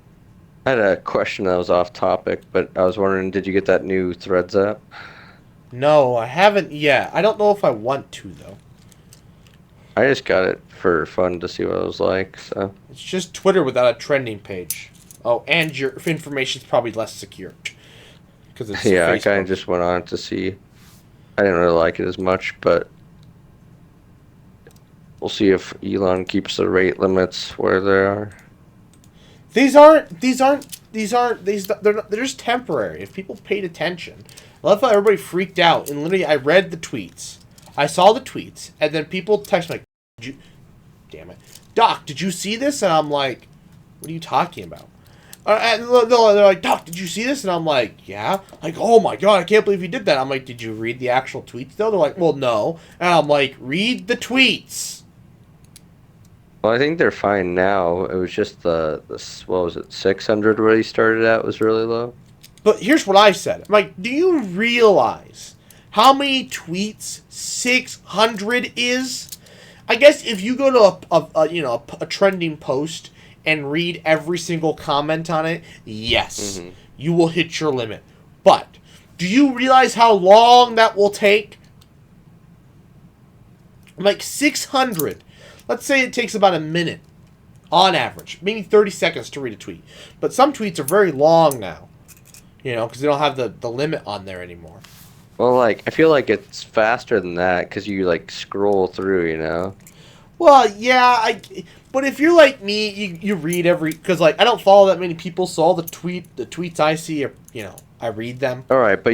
I had a question that was off topic, but I was wondering, did you get that new Threads app? No, I haven't yet. I don't know if I want to, though. I just got it for fun to see what it was like, so... It's just Twitter without a trending page. Oh, and your information's probably less secure. Because it's Yeah, Facebook. I kind of just went on to see. I didn't really like it as much, but we'll see if Elon keeps the rate limits where they are. They're just temporary. If people paid attention. I love how everybody freaked out. And literally, I read the tweets. I saw the tweets. And then people text me like, damn it. Doc, did you see this? And I'm like, what are you talking about? And they're like, Doc, did you see this? And I'm like, yeah. Like, oh my god, I can't believe you did that. I'm like, did you read the actual tweets though? They're like, well, no. And I'm like, read the tweets. Well, I think they're fine now. It was just the what was it, 600 where he started at was really low. But here's what I said. I'm like, do you realize how many tweets 600 is? I guess if you go to a trending post and read every single comment on it, yes, Mm-hmm. you will hit your limit. But do you realize how long that will take? Like 600. Let's say it takes about a minute on average, maybe 30 seconds to read a tweet. But some tweets are very long now, because they don't have the limit on there anymore. Well, like, I feel like it's faster than that because you, like, scroll through, you know? Well, yeah, but if you're like me, you read because like I don't follow that many people, so all the tweets I see are, I read them. All right, but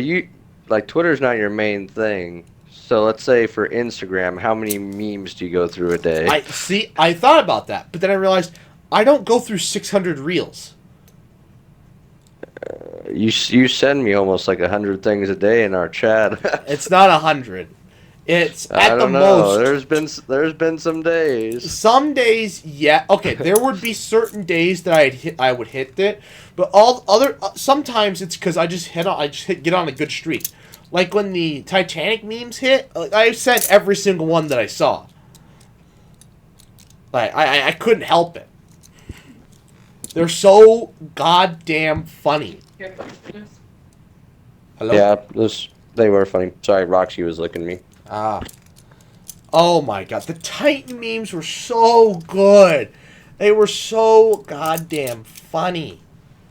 like, Twitter's not your main thing. So let's say for Instagram, how many memes do you go through a day? I thought about that, but then I realized I don't go through 600 reels. You send me almost like 100 things a day in our chat. It's not 100. It's I at the don't know. most. There's been some days. Some days, yeah, okay. There would be certain days that I would hit it, but all other sometimes it's because I just get on a good streak. Like when the Titanic memes hit, like, I sent every single one that I saw. Like I couldn't help it. They're so goddamn funny. Hello? Yeah, they were funny. Sorry, Roxy was licking me. Ah. Oh my god, the Titan memes were so good. They were so goddamn funny.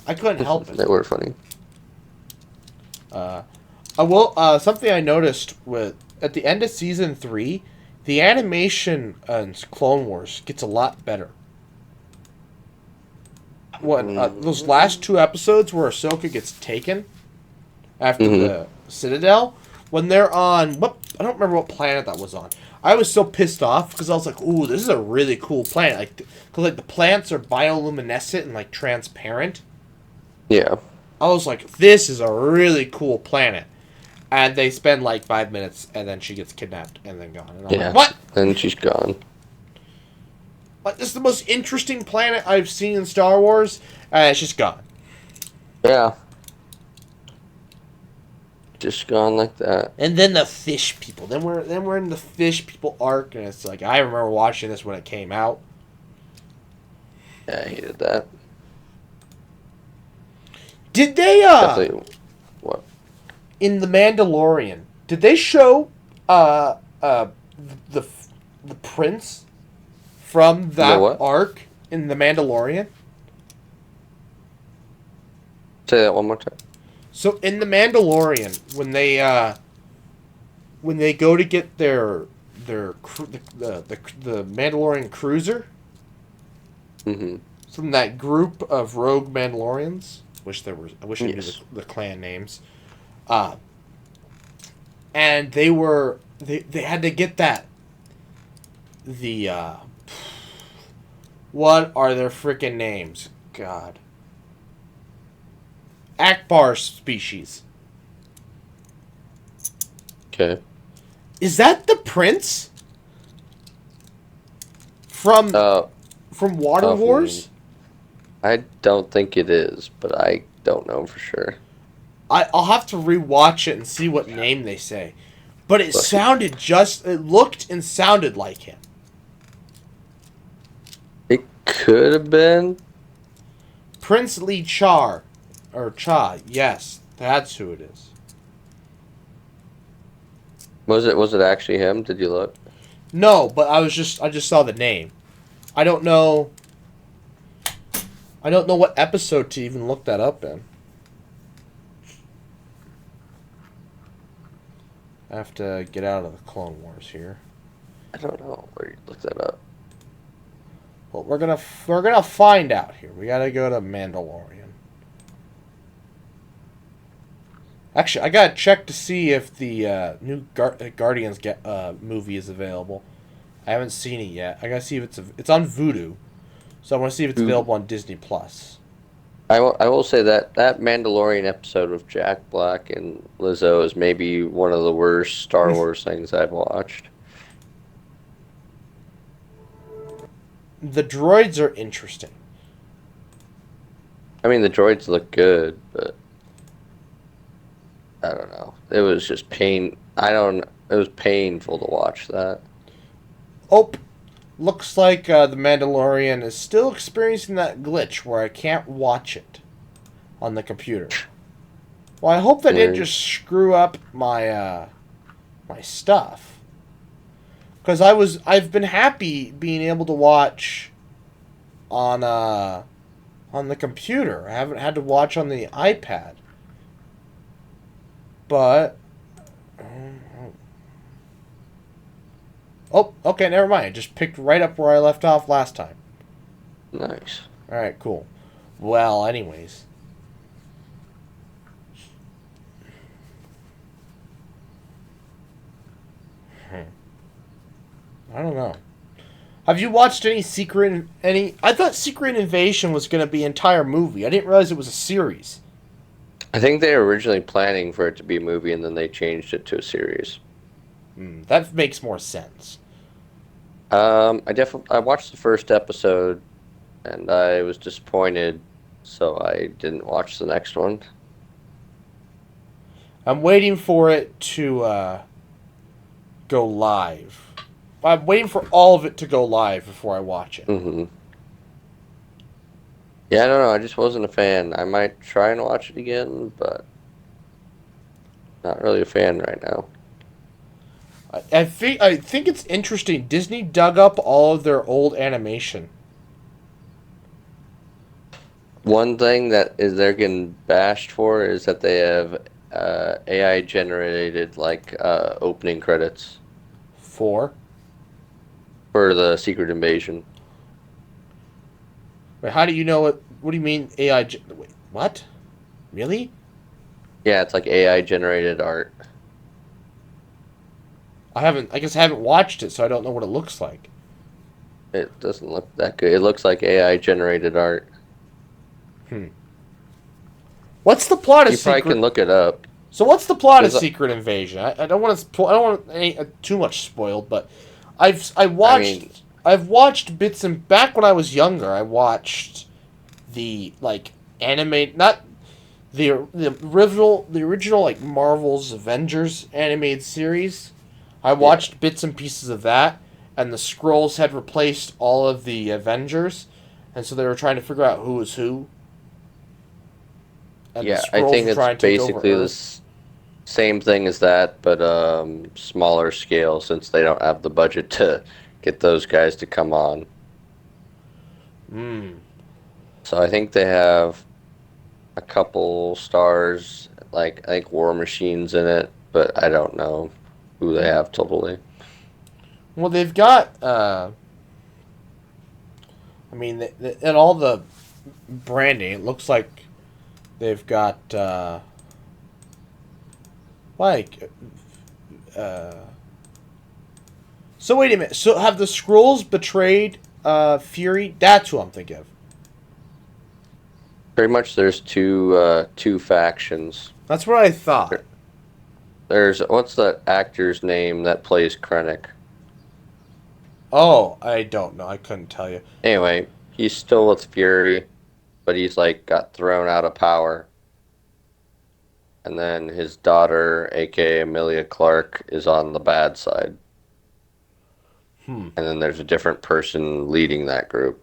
I couldn't help it. They were funny. Something I noticed at the end of season 3, the animation in Clone Wars gets a lot better. Those last 2 episodes where Ahsoka gets taken after the Citadel, when they're on I don't remember what planet that was on. I was so pissed off because I was like, "Ooh, this is a really cool planet." Like, because like the plants are bioluminescent and like transparent. Yeah. I was like, "This is a really cool planet." And they spend like 5 minutes, and then she gets kidnapped and then gone. And I'm like, what? And she's gone. Like, this is the most interesting planet I've seen in Star Wars, and it's just gone. Yeah. Just gone like that. And then the fish people. Then we're in the fish people arc, and it's like I remember watching this when it came out. Yeah, I hated that. Did they Definitely. What? In The Mandalorian, did they show the prince from that arc in The Mandalorian? Say that one more time. So in The Mandalorian, when they go to get the Mandalorian cruiser from that group of rogue Mandalorians, I wish I knew the clan names. And they had to get what are their freaking names? God. Akbar species. Okay. Is that the prince from Water Wars? I don't think it is, but I don't know for sure. I'll have to rewatch it and see what name they say. But it looked and sounded like him. It could have been Prince Lee Char. Or Cha, yes. That's who it is. Was it actually him? Did you look? No, but I just saw the name. I don't know what episode to even look that up in. I have to get out of the Clone Wars here. I don't know where you looked that up. Well, we're gonna find out here. We gotta go to Mandalorian. Actually, I gotta check to see if the new Guardians movie is available. I haven't seen it yet. I gotta see if it's on Vudu, so I want to see if it's available on Disney Plus. I will say that Mandalorian episode with Jack Black and Lizzo is maybe one of the worst Star Wars things I've watched. The droids are interesting. I mean, the droids look good, but I don't know. It was just pain. It was painful to watch that. Oh, looks like the Mandalorian is still experiencing that glitch where I can't watch it on the computer. Well, I hope that didn't Weird. just screw up my my stuff. Because I've been happy being able to watch on the computer. I haven't had to watch on the iPad. But oh, okay, never mind. It just picked right up where I left off last time. Nice. All right, cool. Well, anyways, I don't know. Have you watched any? I thought Secret Invasion was going to be an entire movie. I didn't realize it was a series. I think they were originally planning for it to be a movie, and then they changed it to a series. That makes more sense. I watched the first episode, and I was disappointed, so I didn't watch the next one. I'm waiting for it to go live. I'm waiting for all of it to go live before I watch it. Hmm. Yeah, I don't know. I just wasn't a fan. I might try and watch it again, but not really a fan right now. I think it's interesting. Disney dug up all of their old animation. One thing that is they're getting bashed for is that they have AI generated opening credits For for the Secret Invasion. wait, how do you know it? What do you mean AI? Wait, what? Really? Yeah, it's like AI generated art. I haven't. I guess I haven't watched it, so I don't know what it looks like. It doesn't look that good. It looks like AI generated art. Hmm. What's the plot of You probably can Secret? look it up. So what's the plot of There's a, Secret Invasion? I don't want to. I don't want any, too much spoiled, but I mean, I've watched bits and back when I was younger. I watched the animate not the original like Marvel's Avengers animated series. I yeah, watched bits and pieces of that, and the Skrulls had replaced all of the Avengers, and so they were trying to figure out who was who, and the yeah. I Skrulls think were it's trying to take over basically Earth. this same thing as that, but smaller scale since they don't have the budget to get those guys to come on. Hmm. So I think they have a couple stars, like I think War Machine's in it, but I don't know who they have totally. Well, they've got. I mean, and all the branding. It looks like they've got like. Uh, so wait a minute. So have the Skrulls betrayed Fury? That's who I'm thinking of. Pretty much, there's two factions. That's what I thought. There- There's what's that actor's name that plays Krennic? Oh, I don't know. I couldn't tell you. Anyway, he's still with Fury, but he's like got thrown out of power. And then his daughter, aka Amelia Clark, is on the bad side. Hmm. And then there's a different person leading that group.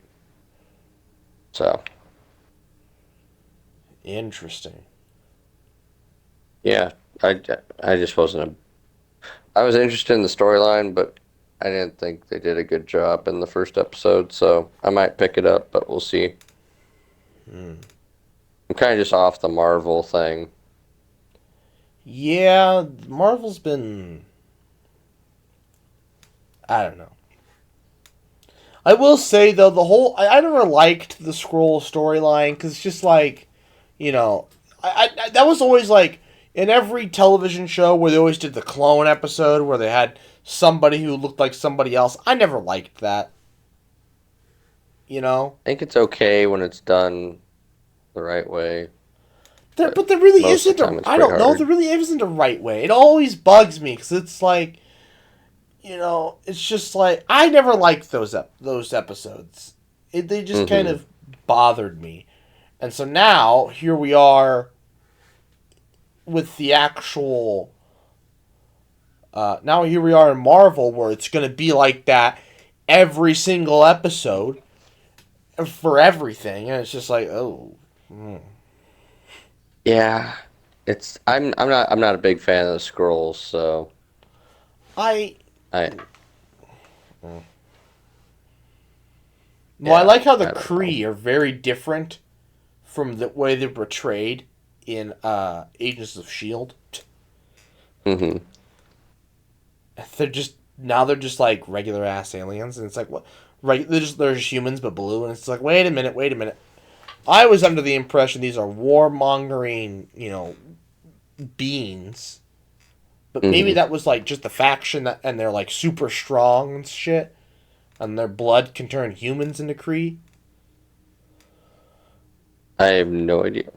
So, Interesting. yeah, I, I just wasn't I was interested in the storyline, but I didn't think they did a good job in the first episode, so I might pick it up, but we'll see. Hmm. I'm kind of just off the Marvel thing. Yeah, Marvel's been. I don't know. I will say though, I never liked the Skrull storyline because it's just like, you know, that was always like in every television show where they always did the clone episode where they had somebody who looked like somebody else. I never liked that. You know, I think it's okay when it's done the right way, but but there really most of isn't the a. time it's I pretty don't know. hard. There really isn't a right way. It always bugs me because it's like, you know, it's just like I never liked those episodes. They just kind Hmm. of bothered me, and so now here we are with the actual. Now here we are in Marvel where it's going to be like that, every single episode for everything, and it's just like, oh, Yeah, it's I'm not a big fan of the scrolls, so I I well, I yeah like how the I don't know. Kree are very different from the way they're portrayed in Agents of Shield. Hmm. They're just like regular ass aliens, and it's like what? Right? They're just humans but blue, and it's like wait a minute. I was under the impression these are warmongering, beings, but maybe Hmm. that was like just the faction that, and they're like super strong and shit, and their blood can turn humans into Kree. I have no idea.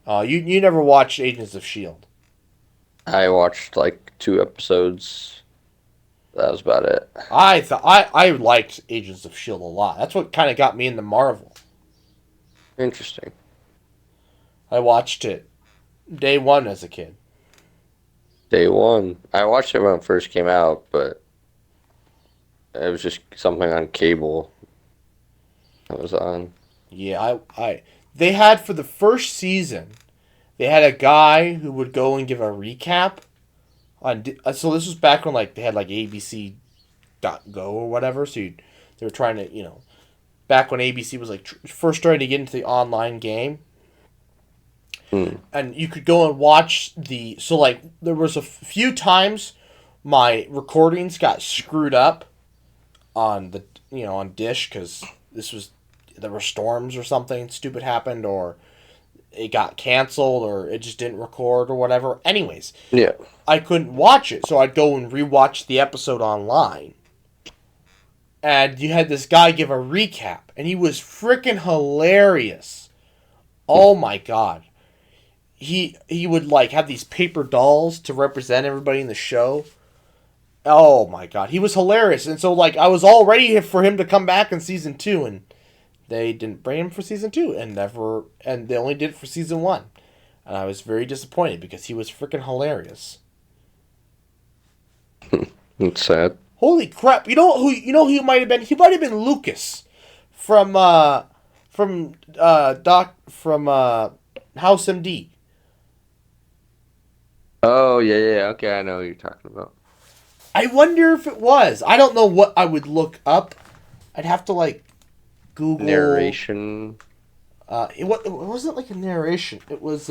You never watched Agents of Shield. I watched like 2 episodes. That was about it. I liked Agents of Shield a lot. That's what kind of got me into Marvel. Interesting. I watched it day one as a kid. Day one. I watched it when it first came out, but it was just something on cable that was on. Yeah, I they had for the first season, they had a guy who would go and give a recap on. So this was back when like they had like ABC.go or whatever. They were trying to back when ABC was like first starting to get into the online game, Hmm. and you could go and watch the. So like there was a few times my recordings got screwed up on the on Dish because this was there were storms or something stupid happened or it got canceled or it just didn't record or whatever. Anyways, Yeah. I couldn't watch it, so I'd go and rewatch the episode online. And you had this guy give a recap, and he was freaking hilarious. Oh my god. He would like have these paper dolls to represent everybody in the show. Oh my god, he was hilarious. And so like I was all ready for him to come back in season 2 and they didn't bring him for season 2 and they only did it for season 1. And I was very disappointed because he was freaking hilarious. It's sad. Holy crap! You know who he might have been? He might have been Lucas from Doc from House MD. Oh yeah, yeah. Okay, I know what you're talking about. I wonder if it was. I don't know what I would look up. I'd have to like Google. Narration. It wasn't like a narration. It was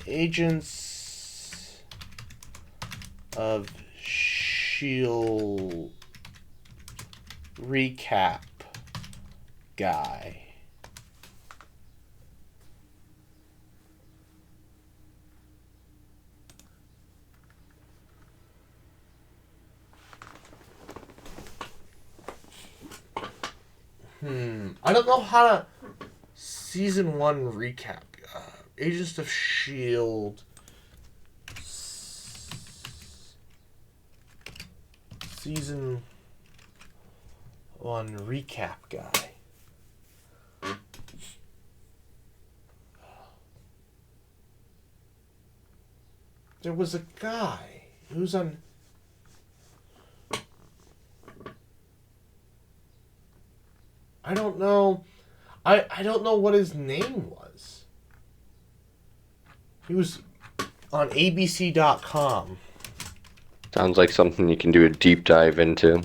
Agents of Shield recap guy. I don't know how to season 1 recap. Agents of Shield season 1 recap guy. There was a guy who's on. I don't know. I don't know what his name was. He was on ABC.com. Sounds like something you can do a deep dive into.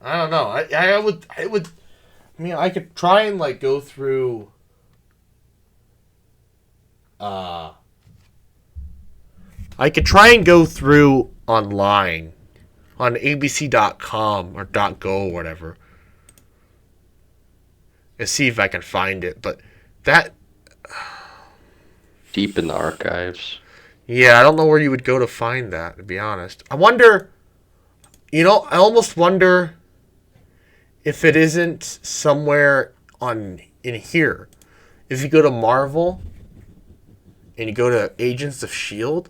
I don't know. I would. I mean, I could try and like go through. Uh, I could try and go through online on abc.com or .go or whatever and see if I can find it. But that, Deep in the archives. yeah, I don't know where you would go to find that, to be honest. I wonder, I almost wonder if it isn't somewhere in here. If you go to Marvel and you go to Agents of Shield,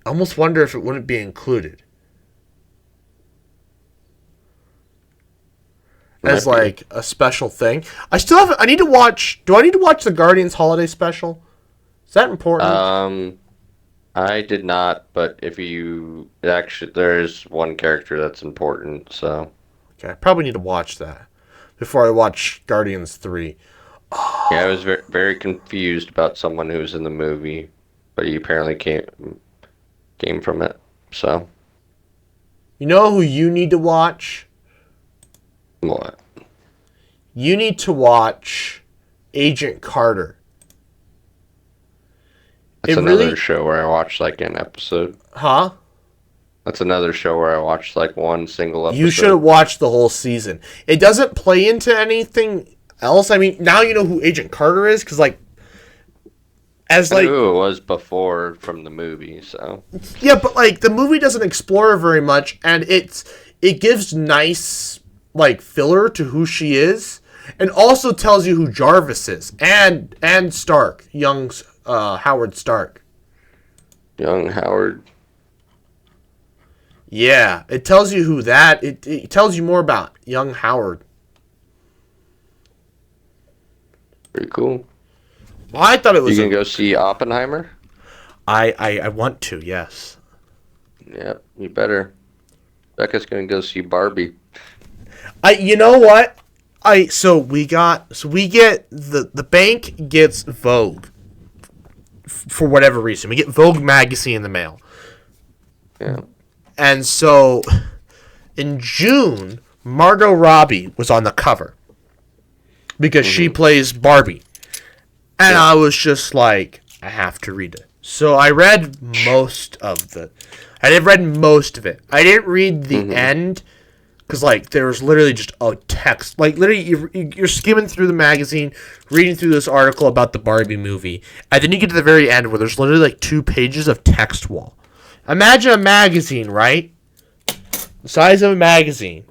I almost wonder if it wouldn't be included. as like a special thing. I still have. I need to watch. Do I need to watch the Guardians Holiday Special? Is that important? I did not, but if you actually, there's one character that's important. So Okay, I probably need to watch that before I watch Guardians 3. yeah, I was very confused about someone who was in the movie, but he apparently came from it. So You know who you need to watch? what? You need to watch Agent Carter. That's another show where I watched like an episode. Huh? That's another show where I watched like one single episode. You should have watched the whole season. It doesn't play into anything else. I mean, now you know who Agent Carter is, because like, I knew who it was before from the movie. So yeah, but like the movie doesn't explore her very much, and it gives nice like filler to who she is, and also tells you who Jarvis is, and Stark, young Howard Stark. young Howard. Yeah, it tells you who that. It tells you more about young Howard. Pretty cool. Well, I thought it was. You can go see Oppenheimer? I want to, yes. Yeah, you better. Becca's gonna go see Barbie. You know what? We get the bank gets Vogue for whatever reason. We get Vogue magazine in the mail. Yeah. And so in June, Margot Robbie was on the cover because she plays Barbie. And I was just like, I have to read it. So I read most of it. I didn't read the end because, like, there was literally just a text. Like, literally, you're skimming through the magazine, reading through this article about the Barbie movie. And then you get to the very end where there's literally, like, 2 pages of text wall. Imagine a magazine, right? The size of a magazine.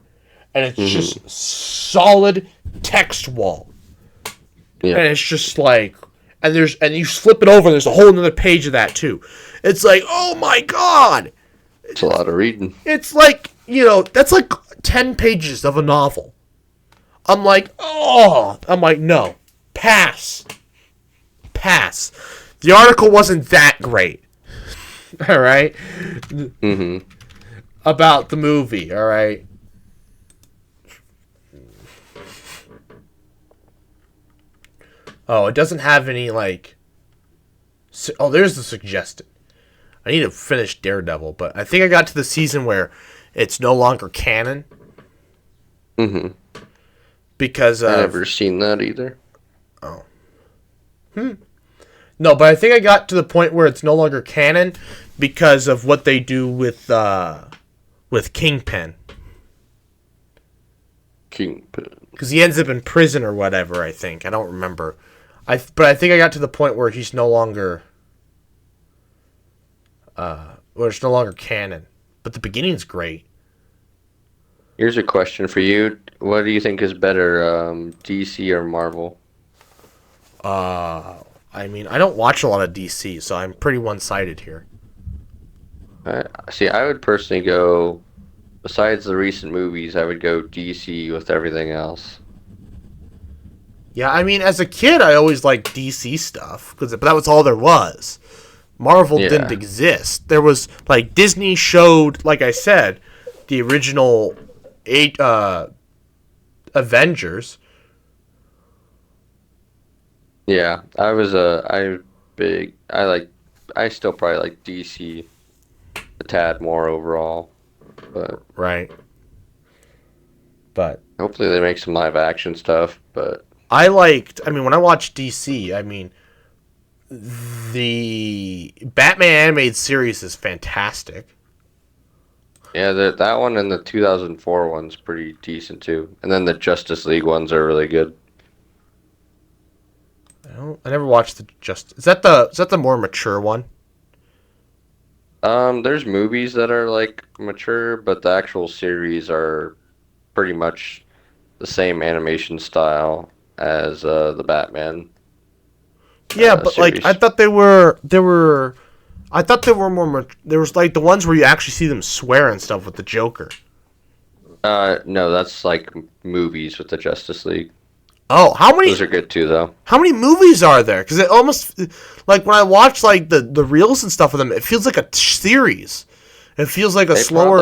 And it's just solid text wall. Yeah. And it's just like, and you flip it over, and there's a whole another page of that too. It's like, oh my god! It's a lot of reading. It's like, that's like 10 pages of a novel. I'm like, no. Pass. The article wasn't that great. Alright? About the movie, alright? Oh, it doesn't have any, like... Oh, there's the suggested. I need to finish Daredevil, but I think I got to the season where it's no longer canon. Because I've never seen that either. Oh. No, but I think I got to the point where it's no longer canon because of what they do with Kingpin. Because he ends up in prison or whatever, I think. I don't remember. But I think I got to the point where he's no longer... where it's no longer canon. But the beginning's great. Here's a question for you. What do you think is better, DC or Marvel? I mean, I don't watch a lot of DC, so I'm pretty one-sided here. See, I would personally go... Besides the recent movies, I would go DC with everything else. Yeah, I mean, as a kid, I always liked DC stuff, but that was all there was. Marvel didn't exist. There was, like, Disney showed, like I said, the original 8 Avengers. Yeah, I still probably like DC a tad more overall. But right. But hopefully they make some live action stuff. But when I watched DC, I mean, the Batman animated series is fantastic. Yeah, that one and the 2004 one's pretty decent too. And then the Justice League ones are really good. I never watched the Is that the more mature one? There's movies that are like mature, but the actual series are pretty much the same animation style as the Batman. Yeah, but series. like I thought they were I thought they were more. There was like the ones where you actually see them swear and stuff with the Joker. No, that's like movies with the Justice League. Oh, Those are good too, though. how many movies are there? Because it almost like when I watch like the reels and stuff of them, it feels like a series. It feels like a They slower.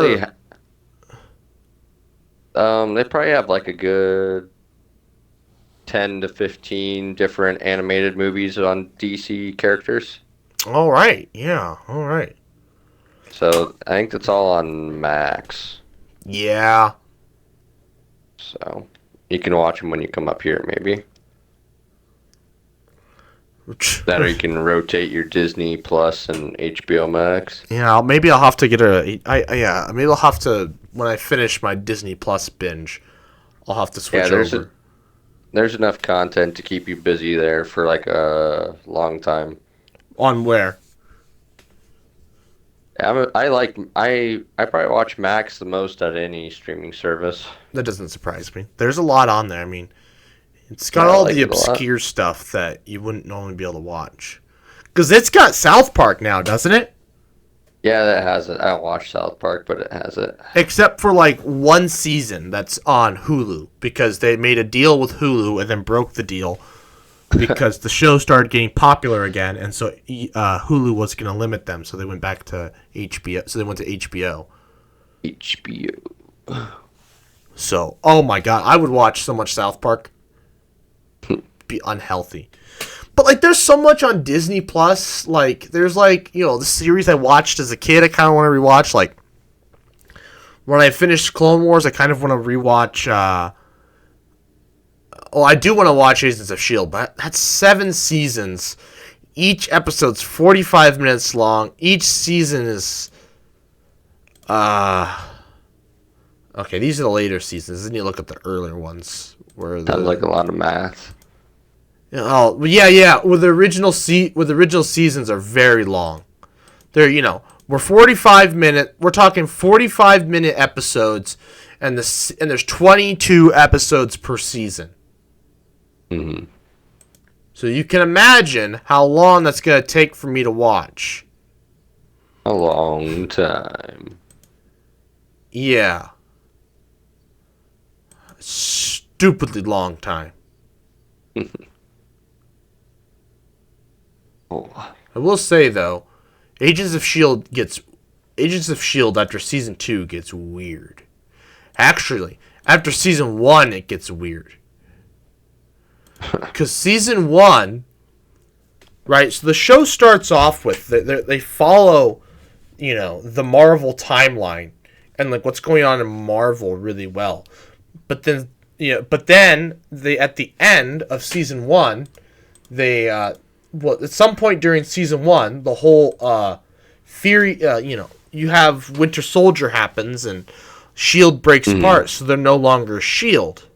they probably have like a good 10 to 15 different animated movies on DC characters. All right, yeah, all right, So I think that's all on Max. yeah. So you can watch them when you come up here, maybe. That or you can rotate your Disney Plus and HBO Max. Yeah, maybe I'll have to get yeah, maybe I'll have to when I finish my Disney Plus binge, I'll have to switch over. There's enough content to keep you busy there for like a long time. On where? I probably watch Max the most out of any streaming service. That doesn't surprise me. There's a lot on there. I mean, it's got Yeah, I all like the it a lot. obscure stuff that you wouldn't normally be able to watch. Because it's got South Park now, doesn't it? Yeah, that has it. I don't watch South Park, but it has it. Except for like one season that's on Hulu because they made a deal with Hulu and then broke the deal because the show started getting popular again, and so Hulu was going to limit them, so they went back to HBO. So they went to HBO. HBO. So, oh my god, I would watch so much South Park. Be unhealthy. But like there's so much on Disney Plus, like there's like, the series I watched as a kid I kind of want to rewatch. Like when I finished Clone Wars, I kind of want to rewatch I do want to watch Agents of Shield, but that's 7 seasons. Each episode's 45 minutes long. Each season is okay, these are the later seasons. Then you look at the earlier ones where Sounds like a lot of math. Oh yeah. With the original seasons are very long. They're we're 45-minute. We're talking 45-minute episodes, and there's 22 episodes per season. Mm-hmm. So you can imagine how long that's gonna take for me to watch. A long time. Yeah. Stupidly long time. Oh. I will say though, Agents of Shield after season 2 gets weird. Actually, after season 1 it gets weird. Cuz season 1, right? So the show starts off with they follow, the Marvel timeline and like what's going on in Marvel really well. But then they at the end of season 1, they at some point during season 1, the whole theory, you have Winter Soldier happens and Shield breaks apart, so they're no longer Shield.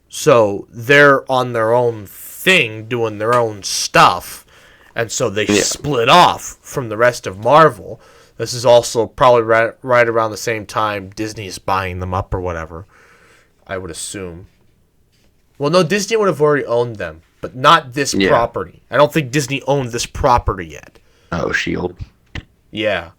So they're on their own thing, doing their own stuff, and so they split off from the rest of Marvel. This is also probably right around the same time Disney is buying them up or whatever, I would assume. Well, no, Disney would have already owned them, but not this property. I don't think Disney owned this property yet. Oh, Shield. Yeah.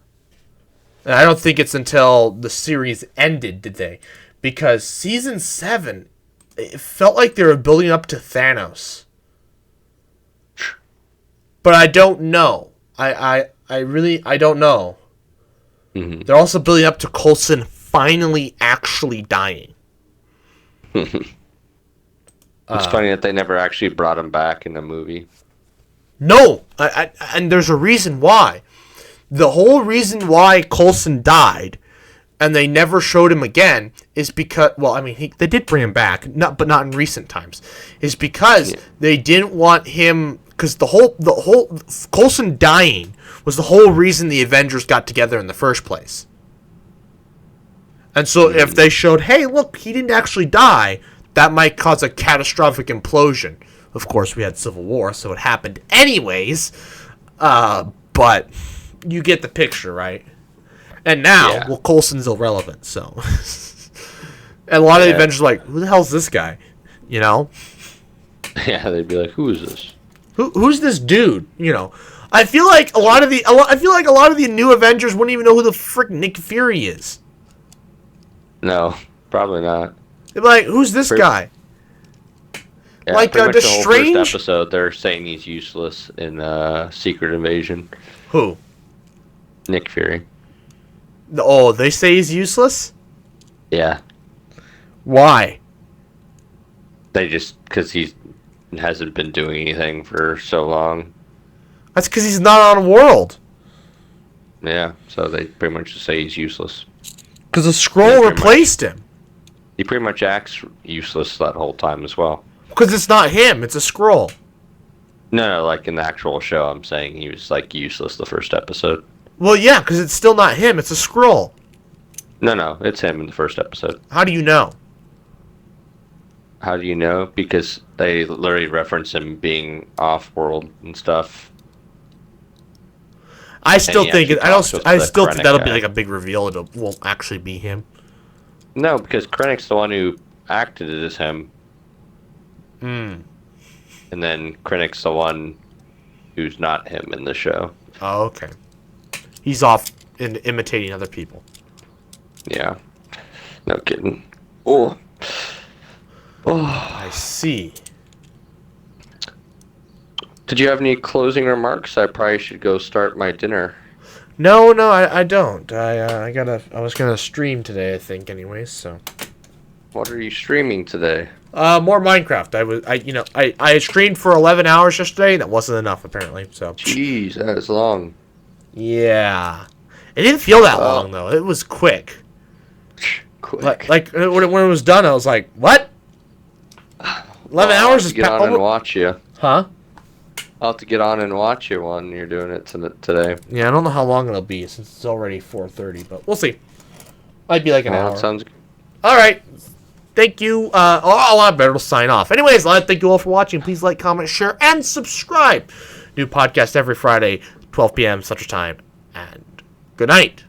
And I don't think it's until the series ended, did they? Because season 7, it felt like they were building up to Thanos. But I don't know. I don't know. Mm-hmm. They're also building up to Coulson finally actually dying. It's funny that they never actually brought him back in the movie. No, and there's a reason why. The whole reason why Coulson died, and they never showed him again, is because they did bring him back, but not in recent times. Is because they didn't want him, because the whole Coulson dying was the whole reason the Avengers got together in the first place. And so if they showed, hey, look, he didn't actually die, that might cause a catastrophic implosion. Of course, we had Civil War, so it happened anyways. But you get the picture, right? And now, Coulson's irrelevant, so. And a lot of the Avengers are like, who the hell's this guy? Yeah, they'd be like, who is this? Who's this dude? I feel like a lot of the new Avengers wouldn't even know who the frick Nick Fury is. No, probably not. They'd be like, who's this guy? Yeah, Like, pretty much the the whole Strange? first episode, they're saying he's useless in Secret Invasion. Who? Nick Fury. Oh, they say he's useless? Yeah. Why? They just, because he hasn't been doing anything for so long. That's because he's not on World. Yeah, so they pretty much just say he's useless. Because the Skrull replaced him. He pretty much acts useless that whole time as well. Because it's not him, it's a Skrull. No, like in the actual show, I'm saying he was like useless the first episode. Well, yeah, because it's still not him, it's a Skrull. No, it's him in the first episode. How do you know? How do you know? Because they literally reference him being off-world and stuff. I still think I still think that'll be guy. like a big reveal. It won't actually be him. No, because Krennic's the one who acted it as him. Hmm. And then Krennic's the one who's not him in the show. Oh, okay. He's off in imitating other people. Yeah. No kidding. Oh. I see. Did you have any closing remarks? I probably should go start my dinner. No, I don't. I was gonna stream today, I think, anyways. So. What are you streaming today? More Minecraft. I streamed for 11 hours yesterday, and that wasn't enough apparently. So. Jeez, that is long. Yeah. It didn't feel that long though. It was quick. Quick. Like when it was done, I was like, "What? 11 hours is get on and watch you. Huh? I'll have to get on and watch you when you're doing it today. Yeah, I don't know how long it'll be since it's already 4:30, but we'll see. Might be like an hour. That sounds good. All right. Thank you. I better to sign off. Anyways, I'd thank you all for watching. Please like, comment, share, and subscribe. New podcast every Friday, 12 p.m. Central Time. And good night.